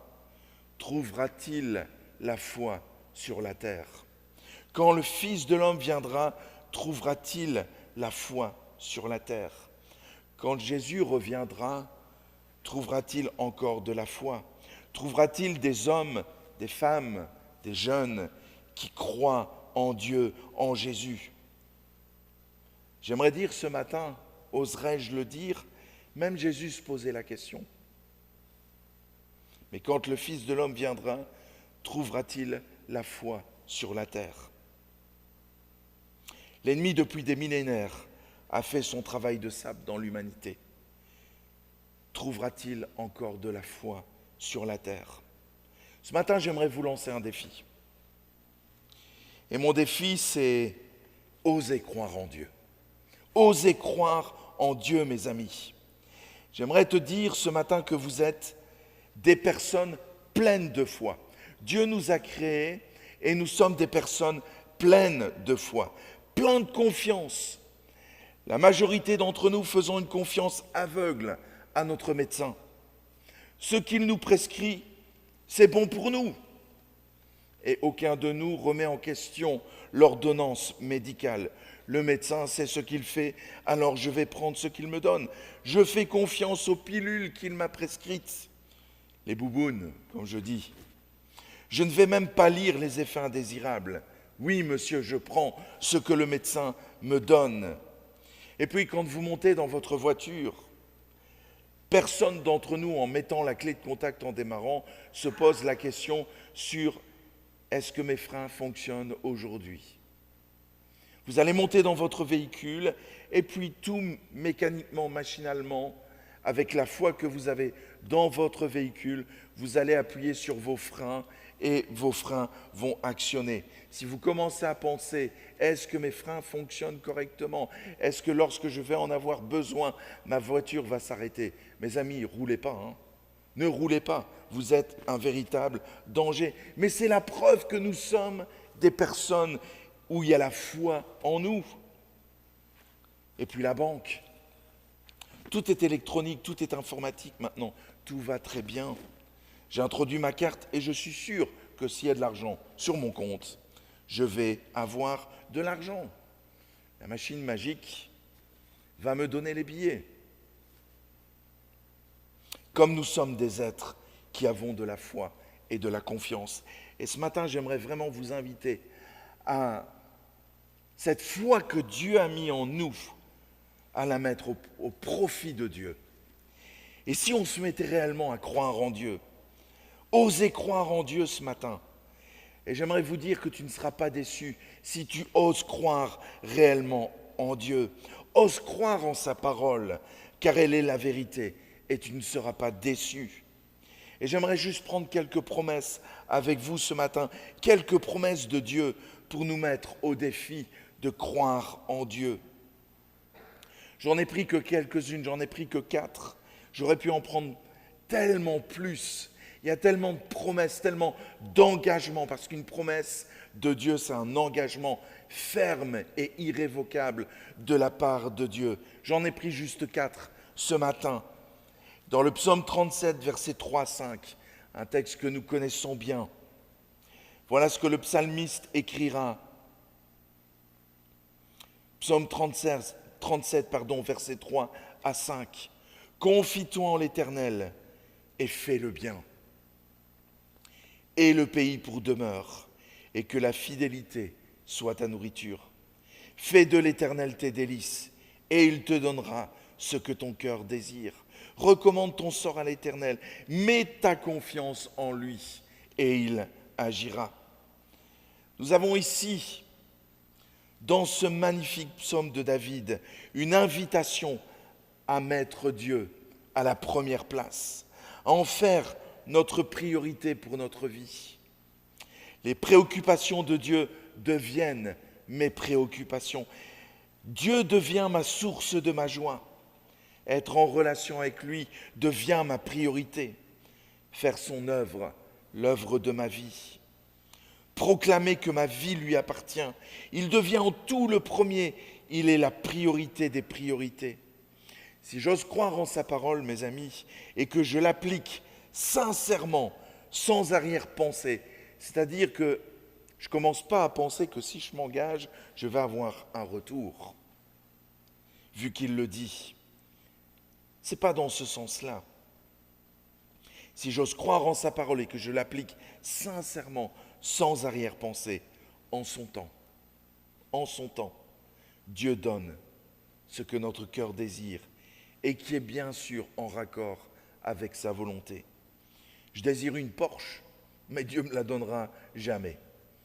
S1: trouvera-t-il la foi sur la terre ?» Quand le Fils de l'homme viendra, trouvera-t-il la foi sur la terre? Quand Jésus reviendra, trouvera-t-il encore de la foi? Trouvera-t-il des hommes, des femmes, des jeunes qui croient en Dieu, en Jésus? J'aimerais dire ce matin, oserais-je le dire, même Jésus se posait la question. Mais quand le Fils de l'homme viendra, trouvera-t-il la foi sur la terre? L'ennemi, depuis des millénaires, a fait son travail de sape dans l'humanité. trouvera-t-il encore de la foi sur la terre? Ce matin, j'aimerais vous lancer un défi. Et mon défi, c'est oser croire en Dieu. Osez croire en Dieu, mes amis. J'aimerais te dire ce matin que vous êtes des personnes pleines de foi. Dieu nous a créés et nous sommes des personnes pleines de foi, pleines de confiance. La majorité d'entre nous faisons une confiance aveugle à notre médecin. Ce qu'il nous prescrit, c'est bon pour nous. Et aucun de nous remet en question l'ordonnance médicale. Le médecin sait ce qu'il fait, alors je vais prendre ce qu'il me donne. Je fais confiance aux pilules qu'il m'a prescrites. Les boubounes, comme je dis. Je ne vais même pas lire les effets indésirables. Oui, monsieur, je prends ce que le médecin me donne. Et puis, quand vous montez dans votre voiture, personne d'entre nous, en mettant la clé de contact en démarrant, se pose la question sur « est-ce que mes freins fonctionnent aujourd'hui ?» Vous allez monter dans votre véhicule et puis tout mécaniquement, machinalement, avec la foi que vous avez dans votre véhicule, vous allez appuyer sur vos freins et vos freins vont actionner. Si vous commencez à penser, est-ce que mes freins fonctionnent correctement? Est-ce que lorsque je vais en avoir besoin, ma voiture va s'arrêter? Mes amis, roulez pas, hein. Ne roulez pas, vous êtes un véritable danger. Mais c'est la preuve que nous sommes des personnes où il y a la foi en nous. Et puis la banque. Tout est électronique, tout est informatique maintenant. Tout va très bien. J'ai introduit ma carte et je suis sûr que s'il y a de l'argent sur mon compte, je vais avoir de l'argent. La machine magique va me donner les billets. Comme nous sommes des êtres qui avons de la foi et de la confiance. Et ce matin, j'aimerais vraiment vous inviter à cette foi que Dieu a mis en nous, à la mettre au profit de Dieu. Et si on se mettait réellement à croire en Dieu, osez croire en Dieu ce matin. Et j'aimerais vous dire que tu ne seras pas déçu si tu oses croire réellement en Dieu. Ose croire en sa parole, car elle est la vérité, et tu ne seras pas déçu. Et j'aimerais juste prendre quelques promesses avec vous ce matin, quelques promesses de Dieu pour nous mettre au défi de croire en Dieu. J'en ai pris que quelques-unes, j'en ai pris que 4. J'aurais pu en prendre tellement plus. Il y a tellement de promesses, tellement d'engagements, parce qu'une promesse de Dieu, c'est un engagement ferme et irrévocable de la part de Dieu. J'en ai pris juste 4 ce matin. Dans le psaume 37, versets 3 à 5, un texte que nous connaissons bien. Voilà ce que le psalmiste écrira. Psaume 37, versets 3 à 5. « Confie-toi en l'Éternel et fais le bien. Et le pays pour demeure, et que la fidélité soit ta nourriture. Fais de l'Éternel tes délices, et il te donnera ce que ton cœur désire. Recommande ton sort à l'Éternel, mets ta confiance en lui, et il agira. » Nous avons ici, dans ce magnifique psaume de David, une invitation à mettre Dieu à la première place, à en faire notre priorité pour notre vie. Les préoccupations de Dieu deviennent mes préoccupations. Dieu devient ma source de ma joie. Être en relation avec lui devient ma priorité. Faire son œuvre, l'œuvre de ma vie. Proclamer que ma vie lui appartient. Il devient en tout le premier. Il est la priorité des priorités. Si j'ose croire en sa parole, mes amis, et que je l'applique sincèrement, sans arrière-pensée, c'est-à-dire que je ne commence pas à penser que si je m'engage, je vais avoir un retour, vu qu'il le dit. Ce n'est pas dans ce sens-là. Si j'ose croire en sa parole et que je l'applique sincèrement, sans arrière-pensée, en son temps, Dieu donne ce que notre cœur désire et qui est bien sûr en raccord avec sa volonté. Je désire une Porsche, mais Dieu ne me la donnera jamais.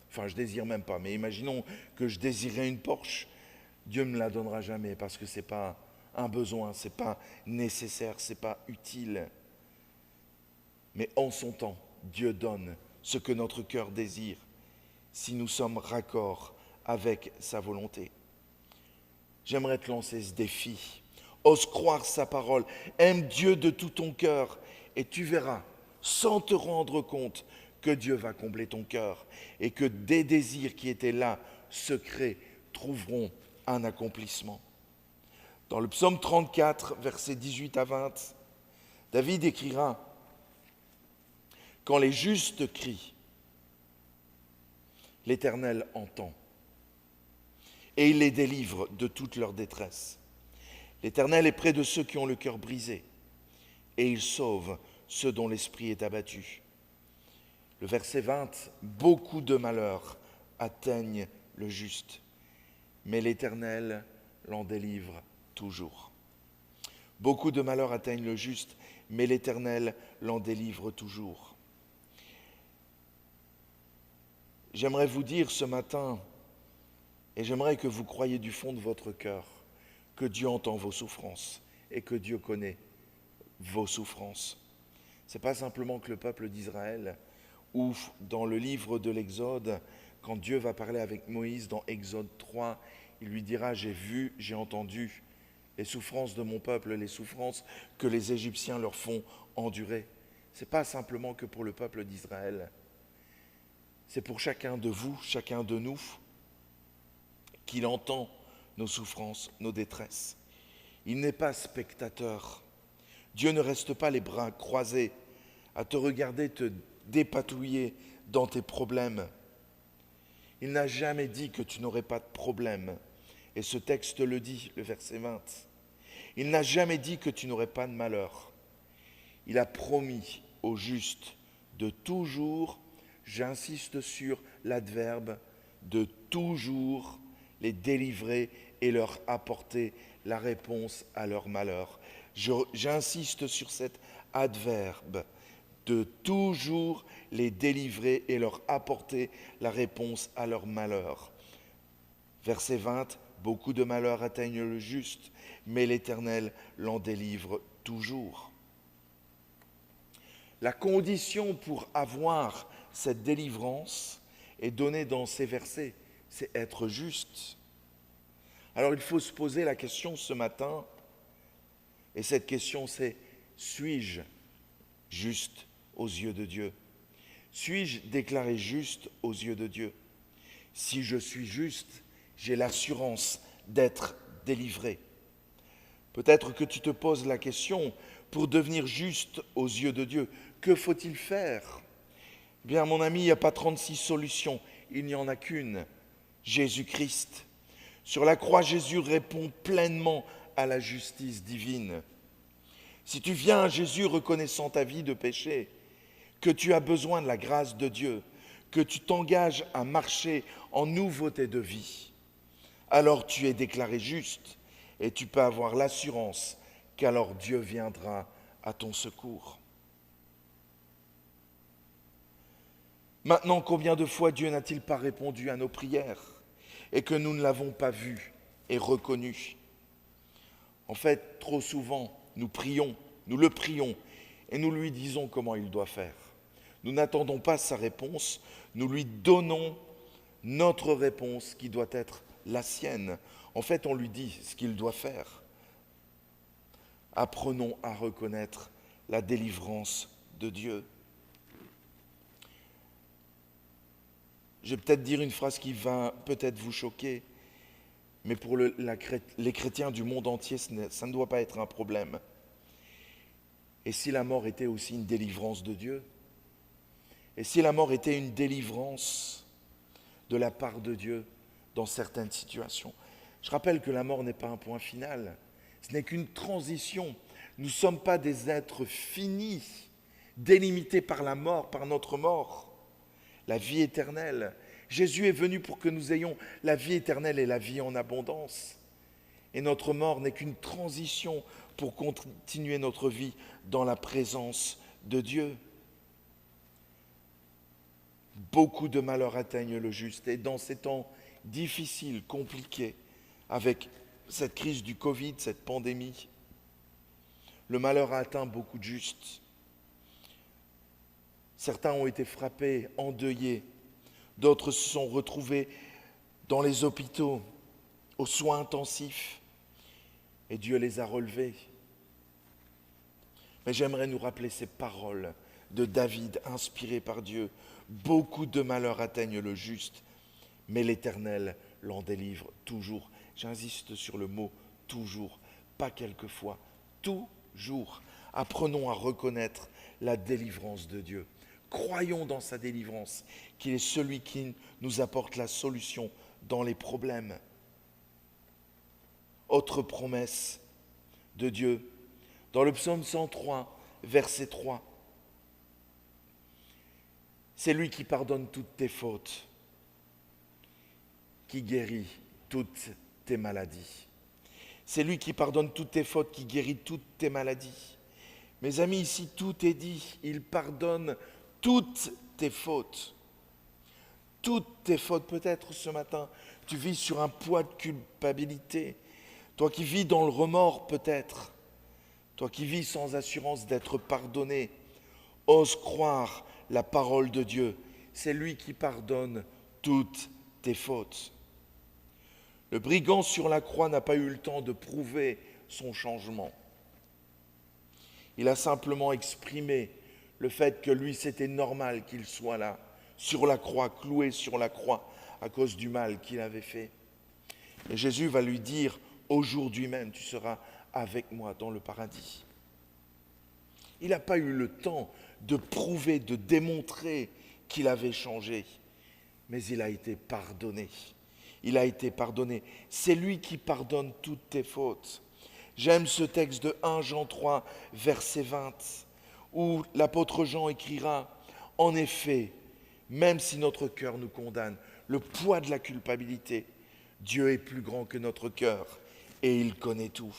S1: Enfin, je ne désire même pas, mais imaginons que je désirais une Porsche. Dieu ne me la donnera jamais parce que ce n'est pas un besoin, ce n'est pas nécessaire, ce n'est pas utile. Mais en son temps, Dieu donne ce que notre cœur désire, si nous sommes raccords avec sa volonté. J'aimerais te lancer ce défi. Ose croire sa parole, aime Dieu de tout ton cœur, et tu verras, sans te rendre compte, que Dieu va combler ton cœur, et que des désirs qui étaient là, secrets, trouveront un accomplissement. Dans le psaume 34, versets 18 à 20, David écrira « Quand les justes crient, l'Éternel entend, et il les délivre de toute leur détresse. L'Éternel est près de ceux qui ont le cœur brisé, et il sauve ceux dont l'esprit est abattu. » Le verset 20, « Beaucoup de malheurs atteignent le juste, mais l'Éternel l'en délivre toujours. » Beaucoup de malheurs atteignent le juste, mais l'Éternel l'en délivre toujours. J'aimerais vous dire ce matin, et j'aimerais que vous croyiez du fond de votre cœur, que Dieu entend vos souffrances et que Dieu connaît vos souffrances. Ce n'est pas simplement que le peuple d'Israël, ou dans le livre de l'Exode, quand Dieu va parler avec Moïse dans Exode 3, il lui dira « J'ai vu, j'ai entendu les souffrances de mon peuple, les souffrances que les Égyptiens leur font endurer. » Ce n'est pas simplement que pour le peuple d'Israël, c'est pour chacun de vous, chacun de nous, qu'il entend nos souffrances, nos détresses. Il n'est pas spectateur. Dieu ne reste pas les bras croisés à te regarder te dépatouiller dans tes problèmes. Il n'a jamais dit que tu n'aurais pas de problème. Et ce texte le dit, le verset 20. Il n'a jamais dit que tu n'aurais pas de malheur. Il a promis aux justes de toujours, j'insiste sur l'adverbe, de toujours les délivrer et leur apporter la réponse à leur malheur. J'insiste sur cet adverbe, de toujours les délivrer et leur apporter la réponse à leur malheur. Verset 20, « Beaucoup de malheurs atteignent le juste, mais l'Éternel l'en délivre toujours. » La condition pour avoir cette délivrance est donnée dans ces versets, c'est être juste. Alors il faut se poser la question ce matin, et cette question c'est, suis-je juste aux yeux de Dieu? Suis-je déclaré juste aux yeux de Dieu? Si je suis juste, j'ai l'assurance d'être délivré. Peut-être que tu te poses la question, pour devenir juste aux yeux de Dieu, que faut-il faire? Bien, mon ami, il n'y a pas 36 solutions, il n'y en a qu'une, Jésus-Christ. Sur la croix, Jésus répond pleinement à la justice divine. Si tu viens à Jésus reconnaissant ta vie de péché, que tu as besoin de la grâce de Dieu, que tu t'engages à marcher en nouveauté de vie, alors tu es déclaré juste et tu peux avoir l'assurance qu'alors Dieu viendra à ton secours. Maintenant, combien de fois Dieu n'a-t-il pas répondu à nos prières et que nous ne l'avons pas vu et reconnu? En fait, trop souvent, nous le prions et nous lui disons comment il doit faire. Nous n'attendons pas sa réponse, nous lui donnons notre réponse qui doit être la sienne. En fait, on lui dit ce qu'il doit faire. Apprenons à reconnaître la délivrance de Dieu. Je vais peut-être dire une phrase qui va peut-être vous choquer, mais pour les chrétiens du monde entier, ça ne doit pas être un problème. Et si la mort était aussi une délivrance de Dieu? Et si la mort était une délivrance de la part de Dieu dans certaines situations? Je rappelle que la mort n'est pas un point final, ce n'est qu'une transition. Nous ne sommes pas des êtres finis, délimités par la mort, par notre mort. La vie éternelle. Jésus est venu pour que nous ayons la vie éternelle et la vie en abondance. Et notre mort n'est qu'une transition pour continuer notre vie dans la présence de Dieu. Beaucoup de malheurs atteignent le juste et dans ces temps difficiles, compliqués, avec cette crise du Covid, cette pandémie, le malheur a atteint beaucoup de justes. Certains ont été frappés, endeuillés. D'autres se sont retrouvés dans les hôpitaux, aux soins intensifs. Et Dieu les a relevés. Mais j'aimerais nous rappeler ces paroles de David, inspirées par Dieu. Beaucoup de malheurs atteignent le juste, mais l'Éternel l'en délivre toujours. J'insiste sur le mot « toujours », pas quelquefois, toujours. Apprenons à reconnaître la délivrance de Dieu. Croyons dans sa délivrance, qu'il est celui qui nous apporte la solution dans les problèmes. Autre promesse de Dieu, dans le psaume 103, verset 3. C'est lui qui pardonne toutes tes fautes, qui guérit toutes tes maladies. C'est lui qui pardonne toutes tes fautes, qui guérit toutes tes maladies. Mes amis, ici, tout est dit. Il pardonne toutes tes fautes. Toutes tes fautes. Peut-être ce matin, tu vis sur un poids de culpabilité. Toi qui vis dans le remords, peut-être. Toi qui vis sans assurance d'être pardonné. Ose croire la parole de Dieu. C'est lui qui pardonne toutes tes fautes. Le brigand sur la croix n'a pas eu le temps de prouver son changement. Il a simplement exprimé le fait que lui, c'était normal qu'il soit là, sur la croix, cloué sur la croix, à cause du mal qu'il avait fait. Et Jésus va lui dire, aujourd'hui même, tu seras avec moi dans le paradis. Il n'a pas eu le temps de prouver, de démontrer qu'il avait changé, mais il a été pardonné. Il a été pardonné. C'est lui qui pardonne toutes tes fautes. J'aime ce texte de 1 Jean 3, verset 20, où l'apôtre Jean écrira « En effet, même si notre cœur nous condamne, le poids de la culpabilité, Dieu est plus grand que notre cœur et il connaît tout.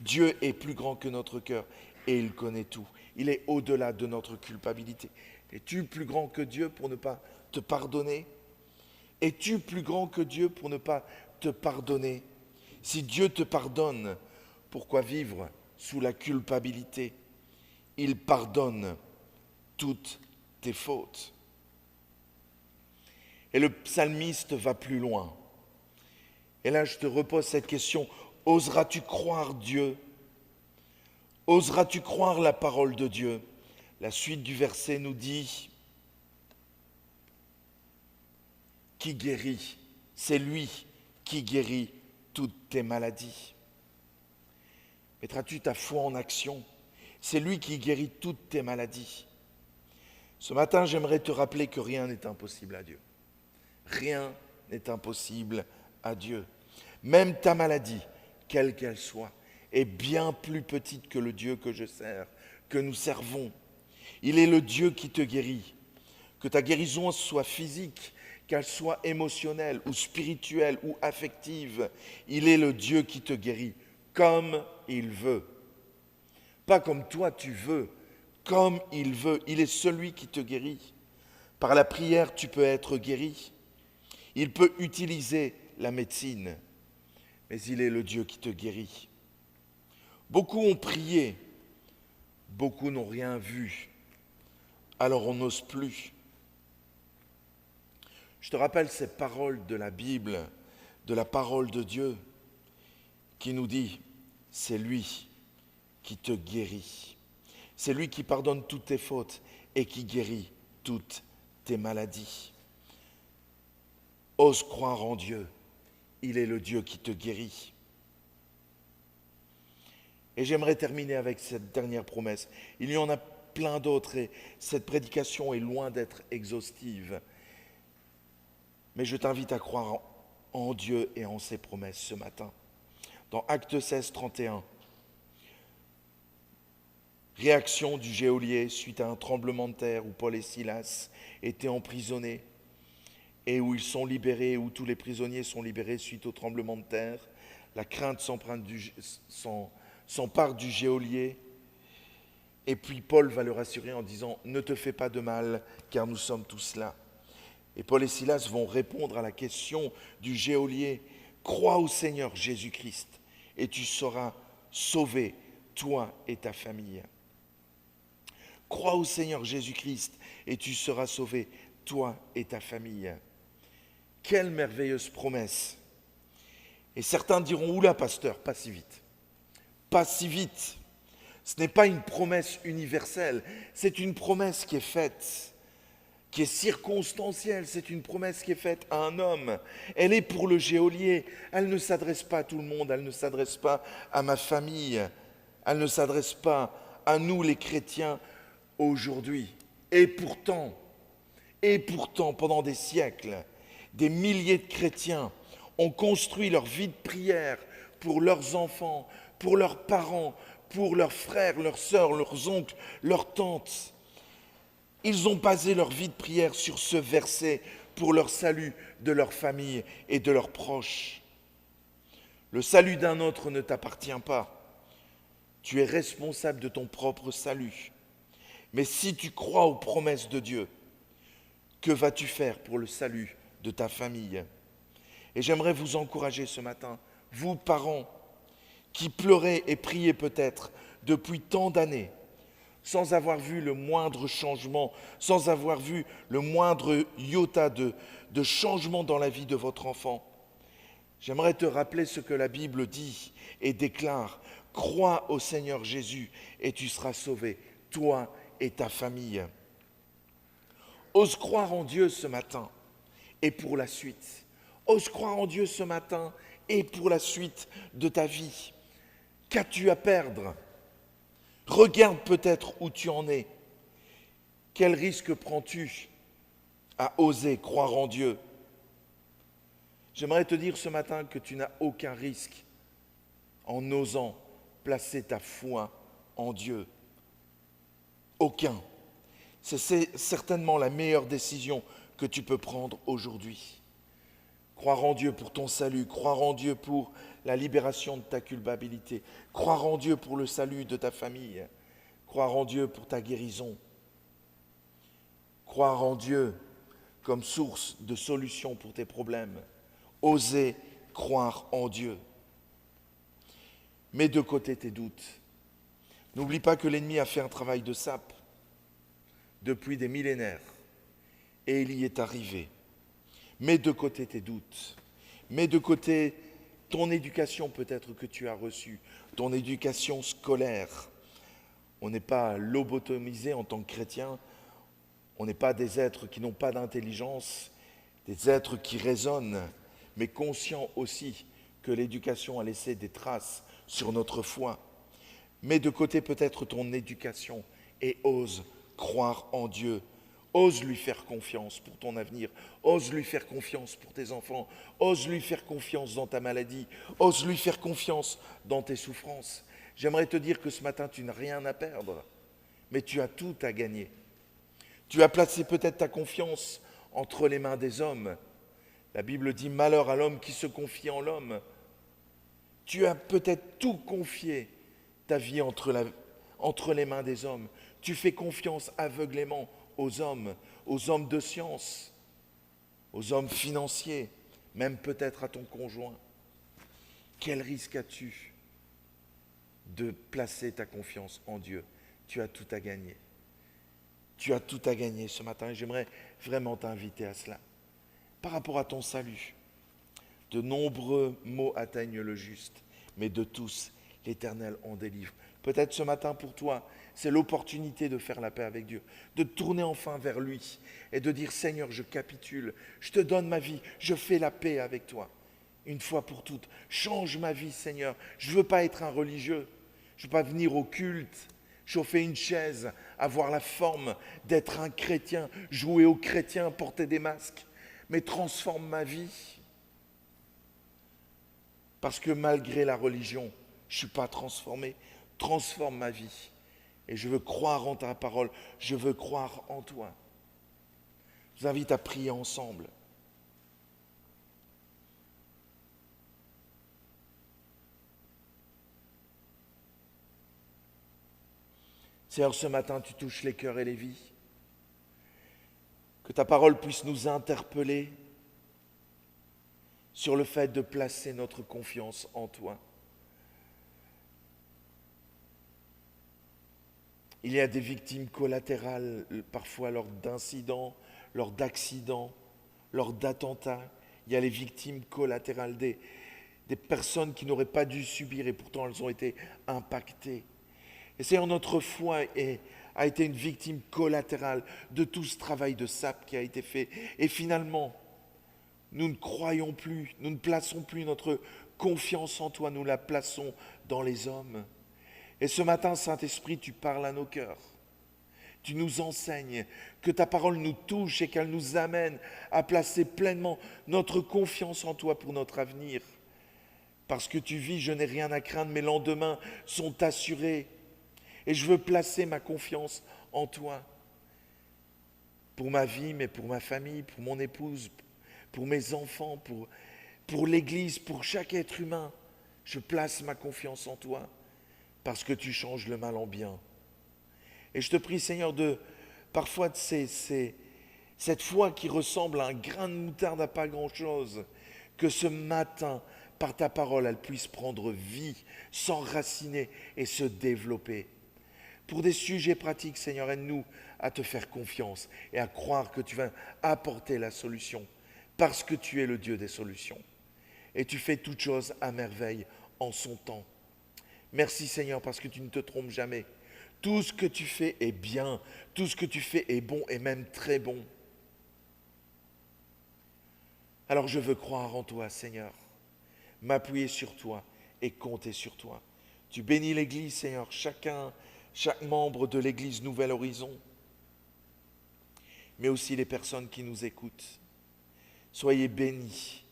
S1: Dieu est plus grand que notre cœur et il connaît tout. Il est au-delà de notre culpabilité. Es-tu plus grand que Dieu pour ne pas te pardonner ? Es-tu plus grand que Dieu pour ne pas te pardonner ? Si Dieu te pardonne, pourquoi vivre sous la culpabilité ? Il pardonne toutes tes fautes. Et le psalmiste va plus loin. Et là, je te repose cette question. Oseras-tu croire Dieu ? Oseras-tu croire la parole de Dieu ? La suite du verset nous dit « Qui guérit ? C'est lui qui guérit toutes tes maladies. » Mettras-tu ta foi en action ? C'est lui qui guérit toutes tes maladies. Ce matin, j'aimerais te rappeler que rien n'est impossible à Dieu. Rien n'est impossible à Dieu. Même ta maladie, quelle qu'elle soit, est bien plus petite que le Dieu que je sers, que nous servons. Il est le Dieu qui te guérit. Que ta guérison soit physique, qu'elle soit émotionnelle ou spirituelle ou affective, il est le Dieu qui te guérit, comme il veut. Pas comme toi tu veux, comme il veut. Il est celui qui te guérit. Par la prière, tu peux être guéri. Il peut utiliser la médecine, mais il est le Dieu qui te guérit. Beaucoup ont prié, beaucoup n'ont rien vu, alors on n'ose plus. Je te rappelle ces paroles de la Bible, de la parole de Dieu, qui nous dit, c'est lui qui te guérit. C'est lui qui pardonne toutes tes fautes et qui guérit toutes tes maladies. Ose croire en Dieu, il est le Dieu qui te guérit. Et j'aimerais terminer avec cette dernière promesse. Il y en a plein d'autres et cette prédication est loin d'être exhaustive. Mais je t'invite à croire en Dieu et en ses promesses ce matin. Dans Actes 16, 31, réaction du geôlier suite à un tremblement de terre où Paul et Silas étaient emprisonnés et où ils sont libérés, où tous les prisonniers sont libérés suite au tremblement de terre. La crainte s'empare du geôlier. Et puis Paul va le rassurer en disant « Ne te fais pas de mal, car nous sommes tous là. » Et Paul et Silas vont répondre à la question du geôlier « Crois au Seigneur Jésus-Christ, et tu seras sauvé, toi et ta famille. Crois au Seigneur Jésus-Christ et tu seras sauvé, toi et ta famille. Quelle merveilleuse promesse! Et certains diront, oula pasteur, pas si vite. Pas si vite. Ce n'est pas une promesse universelle, c'est une promesse qui est faite, qui est circonstancielle, c'est une promesse qui est faite à un homme. Elle est pour le geôlier, elle ne s'adresse pas à tout le monde, elle ne s'adresse pas à ma famille, elle ne s'adresse pas à nous les chrétiens aujourd'hui. Et pourtant, pendant des siècles, des milliers de chrétiens ont construit leur vie de prière pour leurs enfants, pour leurs parents, pour leurs frères, leurs sœurs, leurs oncles, leurs tantes. Ils ont basé leur vie de prière sur ce verset pour leur salut de leur famille et de leurs proches. Le salut d'un autre ne t'appartient pas. Tu es responsable de ton propre salut. Mais si tu crois aux promesses de Dieu, que vas-tu faire pour le salut de ta famille? Et j'aimerais vous encourager ce matin, vous parents, qui pleurez et priez peut-être depuis tant d'années, sans avoir vu le moindre changement, sans avoir vu le moindre iota de changement dans la vie de votre enfant. J'aimerais te rappeler ce que la Bible dit et déclare. Crois au Seigneur Jésus et tu seras sauvé, toi et ta famille. Ose croire en Dieu ce matin et pour la suite. Ose croire en Dieu ce matin et pour la suite de ta vie. Qu'as-tu à perdre? Regarde peut-être où tu en es. Quel risque prends-tu à oser croire en Dieu? J'aimerais te dire ce matin que tu n'as aucun risque en osant placer ta foi en Dieu. Aucun. C'est certainement la meilleure décision que tu peux prendre aujourd'hui. Croire en Dieu pour ton salut, croire en Dieu pour la libération de ta culpabilité, croire en Dieu pour le salut de ta famille, croire en Dieu pour ta guérison, croire en Dieu comme source de solution pour tes problèmes. Oser croire en Dieu. Mets de côté tes doutes. N'oublie pas que l'ennemi a fait un travail de sape depuis des millénaires et il y est arrivé. Mets de côté tes doutes. Mets de côté ton éducation peut-être que tu as reçue, ton éducation scolaire. On n'est pas lobotomisé en tant que chrétien. On n'est pas des êtres qui n'ont pas d'intelligence, des êtres qui raisonnent, mais conscients aussi que l'éducation a laissé des traces sur notre foi. Mets de côté peut-être ton éducation et ose croire en Dieu. Ose lui faire confiance pour ton avenir. Ose lui faire confiance pour tes enfants. Ose lui faire confiance dans ta maladie. Ose lui faire confiance dans tes souffrances. J'aimerais te dire que ce matin, tu n'as rien à perdre, mais tu as tout à gagner. Tu as placé peut-être ta confiance entre les mains des hommes. La Bible dit « Malheur à l'homme qui se confie en l'homme ». Tu as peut-être tout confié, ta vie entre les mains des hommes. Tu fais confiance aveuglément aux hommes de science, aux hommes financiers, même peut-être à ton conjoint. Quel risque as-tu de placer ta confiance en Dieu? Tu as tout à gagner. Tu as tout à gagner ce matin et j'aimerais vraiment t'inviter à cela. Par rapport à ton salut, de nombreux maux atteignent le juste, mais de tous, l'Éternel en délivre. Peut-être ce matin pour toi, c'est l'opportunité de faire la paix avec Dieu, de te tourner enfin vers lui et de dire « Seigneur, je capitule, je te donne ma vie, je fais la paix avec toi. Une fois pour toutes, change ma vie, Seigneur. Je ne veux pas être un religieux, je ne veux pas venir au culte, chauffer une chaise, avoir la forme d'être un chrétien, jouer aux chrétiens, porter des masques, mais transforme ma vie. Parce que malgré la religion, je ne suis pas transformé. Transforme ma vie. Et je veux croire en ta parole. Je veux croire en toi. Je vous invite à prier ensemble. Seigneur, ce matin, tu touches les cœurs et les vies. Que ta parole puisse nous interpeller sur le fait de placer notre confiance en toi. Il y a des victimes collatérales, parfois lors d'incidents, lors d'accidents, lors d'attentats. Il y a les victimes collatérales des personnes qui n'auraient pas dû subir et pourtant elles ont été impactées. Et Seigneur, notre foi a été une victime collatérale de tout ce travail de sape qui a été fait. Et finalement, nous ne croyons plus, nous ne plaçons plus notre confiance en toi, nous la plaçons dans les hommes. Et ce matin, Saint-Esprit, tu parles à nos cœurs. Tu nous enseignes, que ta parole nous touche et qu'elle nous amène à placer pleinement notre confiance en toi pour notre avenir. Parce que tu vis, je n'ai rien à craindre, mes lendemains sont assurés. Et je veux placer ma confiance en toi. Pour ma vie, mais pour ma famille, pour mon épouse, pour mes enfants, pour l'Église, pour chaque être humain. Je place ma confiance en toi parce que tu changes le mal en bien. Et je te prie, Seigneur, parfois de cette foi qui ressemble à un grain de moutarde à pas grand-chose, que ce matin, par ta parole, elle puisse prendre vie, s'enraciner et se développer. Pour des sujets pratiques, Seigneur, aide-nous à te faire confiance et à croire que tu vas apporter la solution, parce que tu es le Dieu des solutions. Et tu fais toutes choses à merveille en son temps. Merci, Seigneur, parce que tu ne te trompes jamais. Tout ce que tu fais est bien, tout ce que tu fais est bon et même très bon. Alors je veux croire en toi, Seigneur, m'appuyer sur toi et compter sur toi. Tu bénis l'Église, Seigneur, chaque membre de l'Église Nouvel Horizon, mais aussi les personnes qui nous écoutent. Soyez bénis,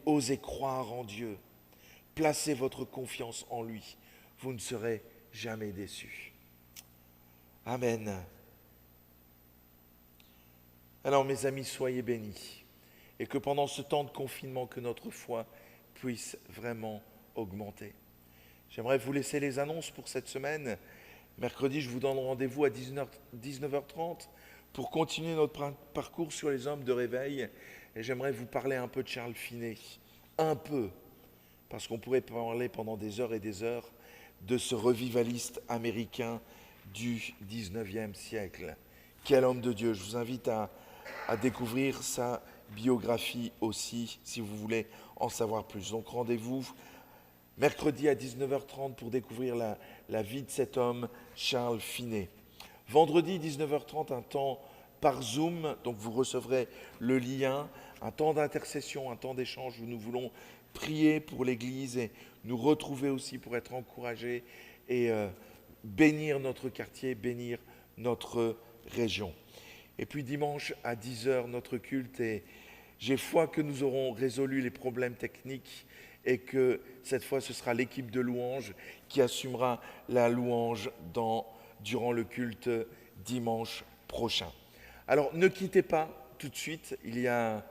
S1: osez croire en Dieu, placez votre confiance en lui, vous ne serez jamais déçus. Amen. Alors mes amis, soyez bénis, et que pendant ce temps de confinement, que notre foi puisse vraiment augmenter. J'aimerais vous laisser les annonces pour cette semaine. Mercredi, je vous donne rendez-vous à 19h30 pour continuer notre parcours sur les hommes de réveil. Et j'aimerais vous parler un peu de Charles Finney. Un peu, parce qu'on pourrait parler pendant des heures et des heures de ce revivaliste américain du 19e siècle. Quel homme de Dieu! Je vous invite à découvrir sa biographie aussi, si vous voulez en savoir plus. Donc rendez-vous mercredi à 19h30 pour découvrir la vie de cet homme, Charles Finney. Vendredi 19h30, un temps par Zoom, donc vous recevrez le lien, un temps d'intercession, un temps d'échange où nous voulons prier pour l'Église et nous retrouver aussi pour être encouragés et bénir notre quartier, bénir notre région. Et puis dimanche à 10h, notre culte, et j'ai foi que nous aurons résolu les problèmes techniques et que cette fois ce sera l'équipe de louange qui assumera la louange durant le culte dimanche prochain. Alors ne quittez pas tout de suite, il y a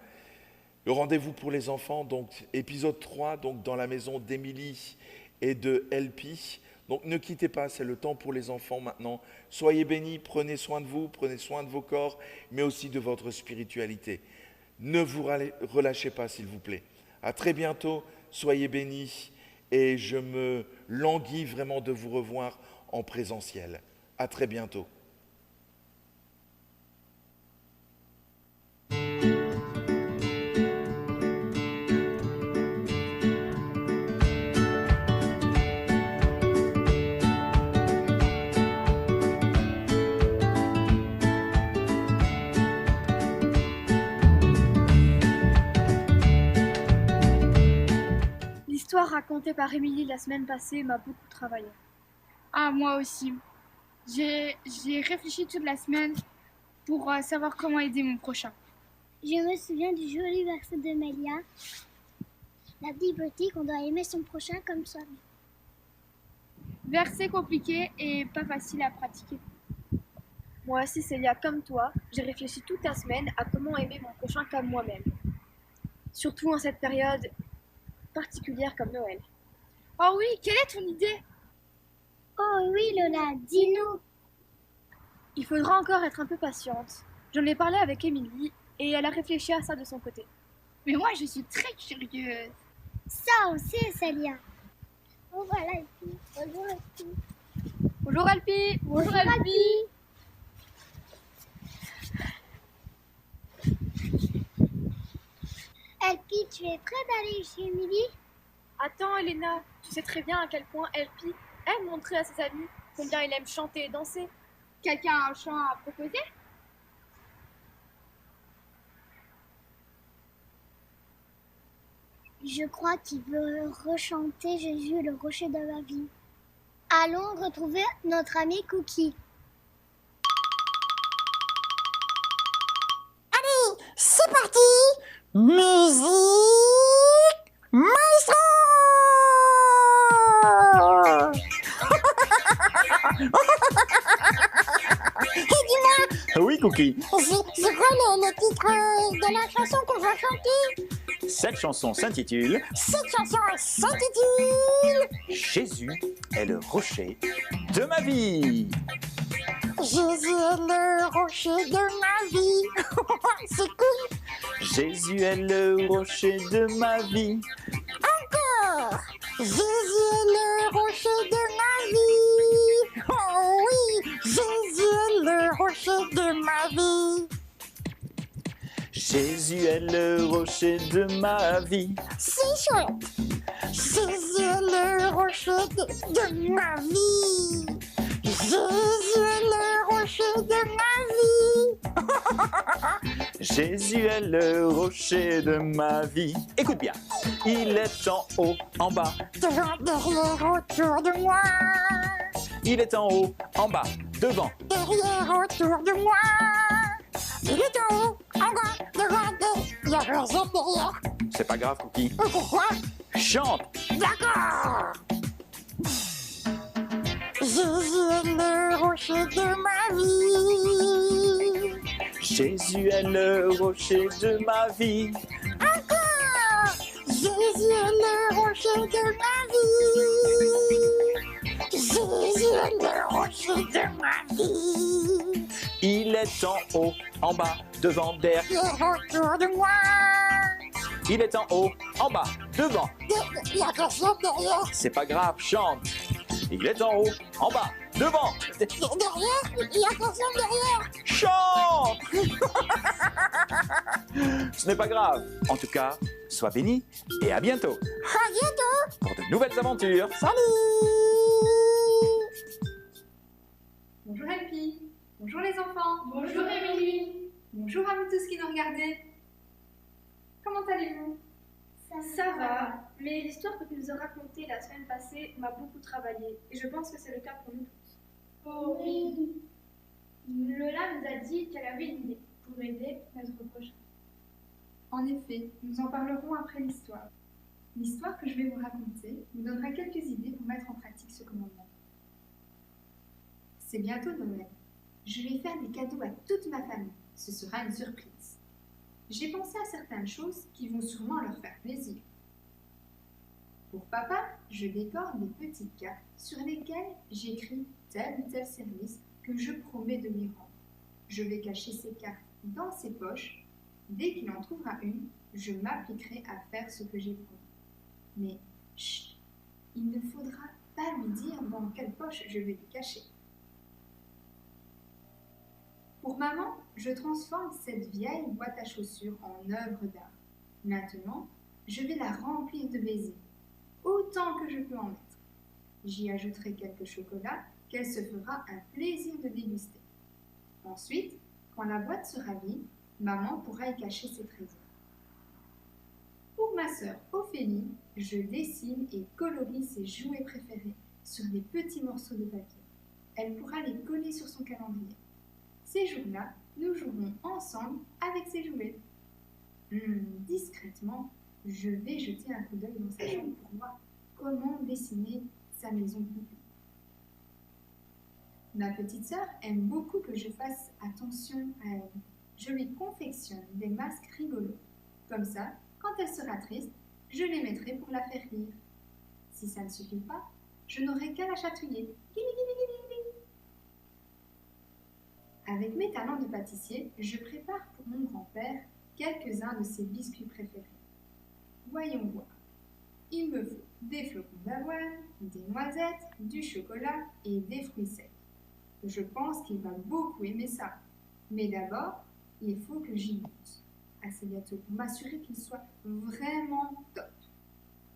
S1: le rendez-vous pour les enfants, donc épisode 3, donc dans la maison d'Émilie et de Elpi. Donc ne quittez pas, c'est le temps pour les enfants maintenant. Soyez bénis, prenez soin de vous, prenez soin de vos corps, mais aussi de votre spiritualité. Ne vous relâchez pas, s'il vous plaît. À très bientôt, soyez bénis et je me languis vraiment de vous revoir en présentiel. À très bientôt.
S4: L'histoire racontée par Émilie la semaine passée m'a beaucoup travaillé.
S5: Ah, moi aussi. J'ai réfléchi toute la semaine pour savoir comment aider mon prochain.
S6: Je me souviens du joli verset de Mélia. La Bible dit qu'on doit aimer son prochain comme soi-même.
S5: Verset compliqué et pas facile à pratiquer.
S4: Moi aussi, Célia, comme toi, j'ai réfléchi toute la semaine à comment aimer mon prochain comme moi-même. Surtout en cette période particulière comme Noël.
S5: Oh oui, quelle est ton idée?
S6: Oh oui, Lola, dis-nous.
S4: Il faudra encore être un peu patiente. J'en ai parlé avec Émilie et elle a réfléchi à ça de son côté.
S5: Mais moi, je suis très curieuse.
S6: Ça aussi, Célia. Oh voilà, bonjour à tous.
S4: Bonjour Alpi.
S6: Bonjour Alpi. Alpi, tu es prête d'aller chez Émilie?
S4: Attends Elena, tu sais très bien à quel point Alpi aime montrer à ses amis combien il aime chanter et danser.
S5: Quelqu'un a un chant à proposer?
S6: Je crois qu'il veut rechanter Jésus, le rocher de ma vie. Allons retrouver notre ami Cookie.
S7: C'est parti! Musique maestro! Et dis-moi,
S8: Oui, Cookie.
S7: c'est quoi le titre de la chanson qu'on va chanter?
S8: Cette chanson s'intitule
S7: Cette chanson s'intitule
S8: Jésus est le rocher de ma vie.
S7: Jésus est le rocher de ma vie. C'est cool.
S8: Jésus est le rocher de ma vie.
S7: Encore. Jésus est le rocher de ma vie. Oh oui, Jésus est le rocher de ma vie.
S8: Jésus est le rocher de ma vie.
S7: C'est chouette. Jésus est le rocher de ma vie. Jésus est le rocher de ma vie.
S8: Jésus est le rocher de ma vie. Écoute bien. Il est en haut, en bas.
S7: Devant, derrière, autour de moi.
S8: Il est en haut, en bas, devant.
S7: Derrière, autour de moi. Il est en haut, en bas, devant, derrière.
S8: C'est pas grave, Cookie.
S7: Pourquoi?
S8: Chante.
S7: D'accord. Jésus est le rocher de ma vie.
S8: Jésus est le rocher de ma vie.
S7: Encore. Jésus est le rocher de ma vie. Jésus est le rocher de ma vie.
S8: Il est en haut, en bas, devant, derrière.
S7: Autour de moi.
S8: Il est en haut, en bas, devant.
S7: Il y a personne derrière.
S8: C'est pas grave, chante. Il est en haut, en bas, devant.
S7: Derrière, il y a personne derrière.
S8: Chante. Ce n'est pas grave. En tout cas, sois béni et à bientôt
S7: À bientôt.
S8: pour de nouvelles aventures.
S7: Salut.
S9: Bonjour Alpi. Bonjour les enfants.
S5: Bonjour Émilie.
S9: Bonjour à vous tous qui nous regardez. Comment allez-vous?
S4: Ça va, mais l'histoire que tu nous as racontée la semaine passée m'a beaucoup travaillé et je pense que c'est le cas pour nous tous.
S5: Oh oui.
S4: Lola nous a dit qu'elle avait une idée pour aider notre prochain.
S9: En effet, nous en parlerons après l'histoire. L'histoire que je vais vous raconter vous donnera quelques idées pour mettre en pratique ce commandement. C'est bientôt Noël. Je vais faire des cadeaux à toute ma famille. Ce sera une surprise. J'ai pensé à certaines choses qui vont sûrement leur faire plaisir. Pour papa, je décore des petites cartes sur lesquelles j'écris tel ou tel service que je promets de lui rendre. Je vais cacher ces cartes dans ses poches. Dès qu'il en trouvera une, je m'appliquerai à faire ce que j'ai promis. Mais, chut, il ne faudra pas lui dire dans quelle poche je vais les cacher. Pour maman, je transforme cette vieille boîte à chaussures en œuvre d'art. Maintenant, je vais la remplir de baisers, autant que je peux en mettre. J'y ajouterai quelques chocolats qu'elle se fera un plaisir de déguster. Ensuite, quand la boîte sera vide, maman pourra y cacher ses trésors. Pour ma sœur Ophélie, je dessine et colorie ses jouets préférés sur des petits morceaux de papier. Elle pourra les coller sur son calendrier. Ces jours-là, nous jouerons ensemble avec ses jouets. Discrètement, je vais jeter un coup d'œil dans sa chambre pour voir comment dessiner sa maison poupée. Ma petite sœur aime beaucoup que je fasse attention à elle. Je lui confectionne des masques rigolos. Comme ça, quand elle sera triste, je les mettrai pour la faire rire. Si ça ne suffit pas, je n'aurai qu'à la chatouiller. Avec mes talents de pâtissier, je prépare pour mon grand-père quelques-uns de ses biscuits préférés. Voyons voir. Il me faut des flocons d'avoine, des noisettes, du chocolat et des fruits secs. Je pense qu'il va beaucoup aimer ça. Mais d'abord, il faut que j'y goûte à ces gâteaux pour m'assurer qu'ils soient vraiment top.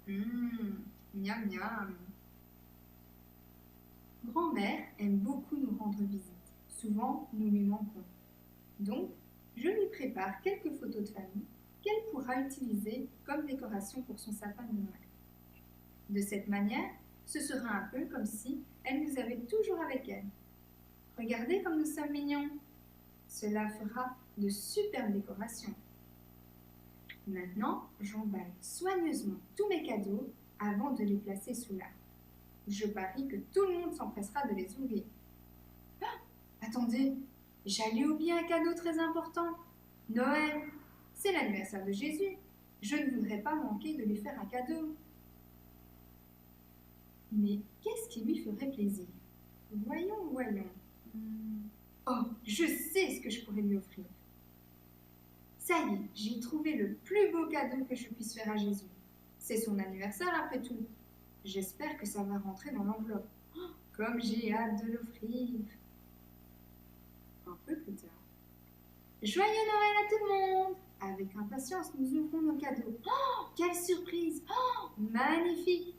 S9: Miam miam. Grand-mère aime beaucoup nous rendre visite. Souvent, nous lui manquons. Donc, je lui prépare quelques photos de famille qu'elle pourra utiliser comme décoration pour son sapin de Noël. De cette manière, ce sera un peu comme si elle nous avait toujours avec elle. Regardez comme nous sommes mignons. Cela fera de superbes décorations. Maintenant, j'emballe soigneusement tous mes cadeaux avant de les placer sous l'arbre. Je parie que tout le monde s'empressera de les ouvrir. Ah, attendez, j'allais oublier un cadeau très important. Noël, c'est l'anniversaire de Jésus. Je ne voudrais pas manquer de lui faire un cadeau. Mais qu'est-ce qui lui ferait plaisir? Voyons. Oh, je sais ce que je pourrais lui offrir. Ça y est, j'ai trouvé le plus beau cadeau que je puisse faire à Jésus. C'est son anniversaire après tout. J'espère que ça va rentrer dans l'enveloppe. Oh, comme j'ai hâte de l'offrir. Un peu plus tard. Joyeux Noël à tout le monde! Avec impatience, nous ouvrons nos cadeaux. Oh, quelle surprise! Oh, magnifique!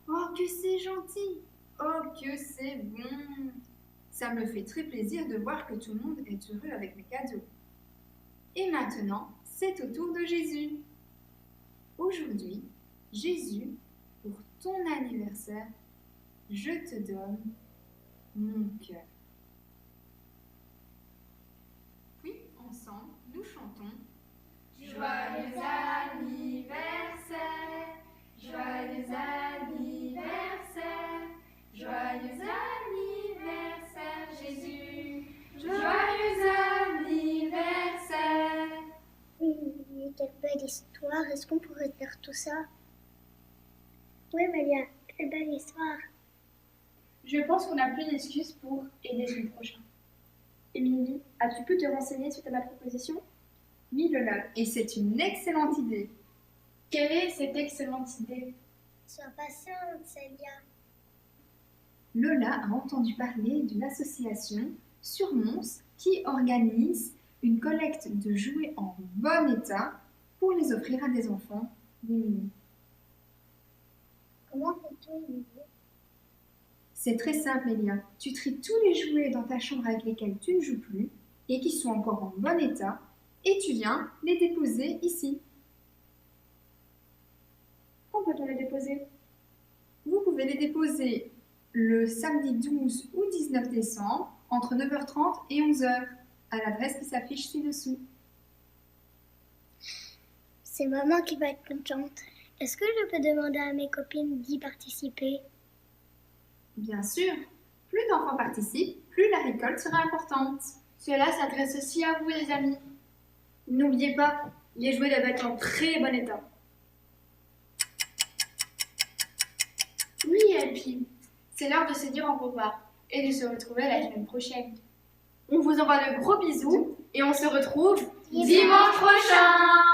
S9: Oh, que c'est gentil! Oh, que c'est bon! Ça me fait très plaisir de voir que tout le monde est heureux avec mes cadeaux. Et maintenant, c'est au tour de Jésus. Aujourd'hui, Jésus, pour ton anniversaire, je te donne mon cœur. Puis, ensemble, nous chantons Joyeux anniversaire, joyeux anniversaire, joyeux anniversaire Jésus, joyeux anniversaire.
S6: Oui, quelle belle histoire. Est-ce qu'on pourrait faire tout ça? Oui, Malia, quelle belle histoire.
S4: Je pense qu'on n'a plus d'excuses pour aider son prochain. Émilie, as-tu pu te renseigner suite à ma proposition?
S9: Oui, Lola, et c'est une excellente idée.
S4: Quelle est cette excellente idée?
S6: Sois patiente, Célia.
S9: Lola a entendu parler d'une association sur Mons qui organise une collecte de jouets en bon état pour les offrir à des enfants démunis.
S6: Comment fait-on, Émilie?
S9: C'est très simple, Elia. Tu tries tous les jouets dans ta chambre avec lesquels tu ne joues plus et qui sont encore en bon état et tu viens les déposer ici.
S4: Quand peut-on les déposer?
S9: Vous pouvez les déposer le samedi 12 ou 19 décembre entre 9h30 et 11h à l'adresse qui s'affiche ci-dessous.
S6: C'est maman qui va être contente. Est-ce que je peux demander à mes copines d'y participer?
S9: Bien sûr, plus d'enfants participent, plus la récolte sera importante.
S4: Cela s'adresse aussi à vous, les amis. N'oubliez pas, les jouets doivent être en très bon état. Oui, Elpie, c'est l'heure de se dire au revoir et de se retrouver la semaine prochaine. On vous envoie de gros bisous et on se retrouve dimanche prochain.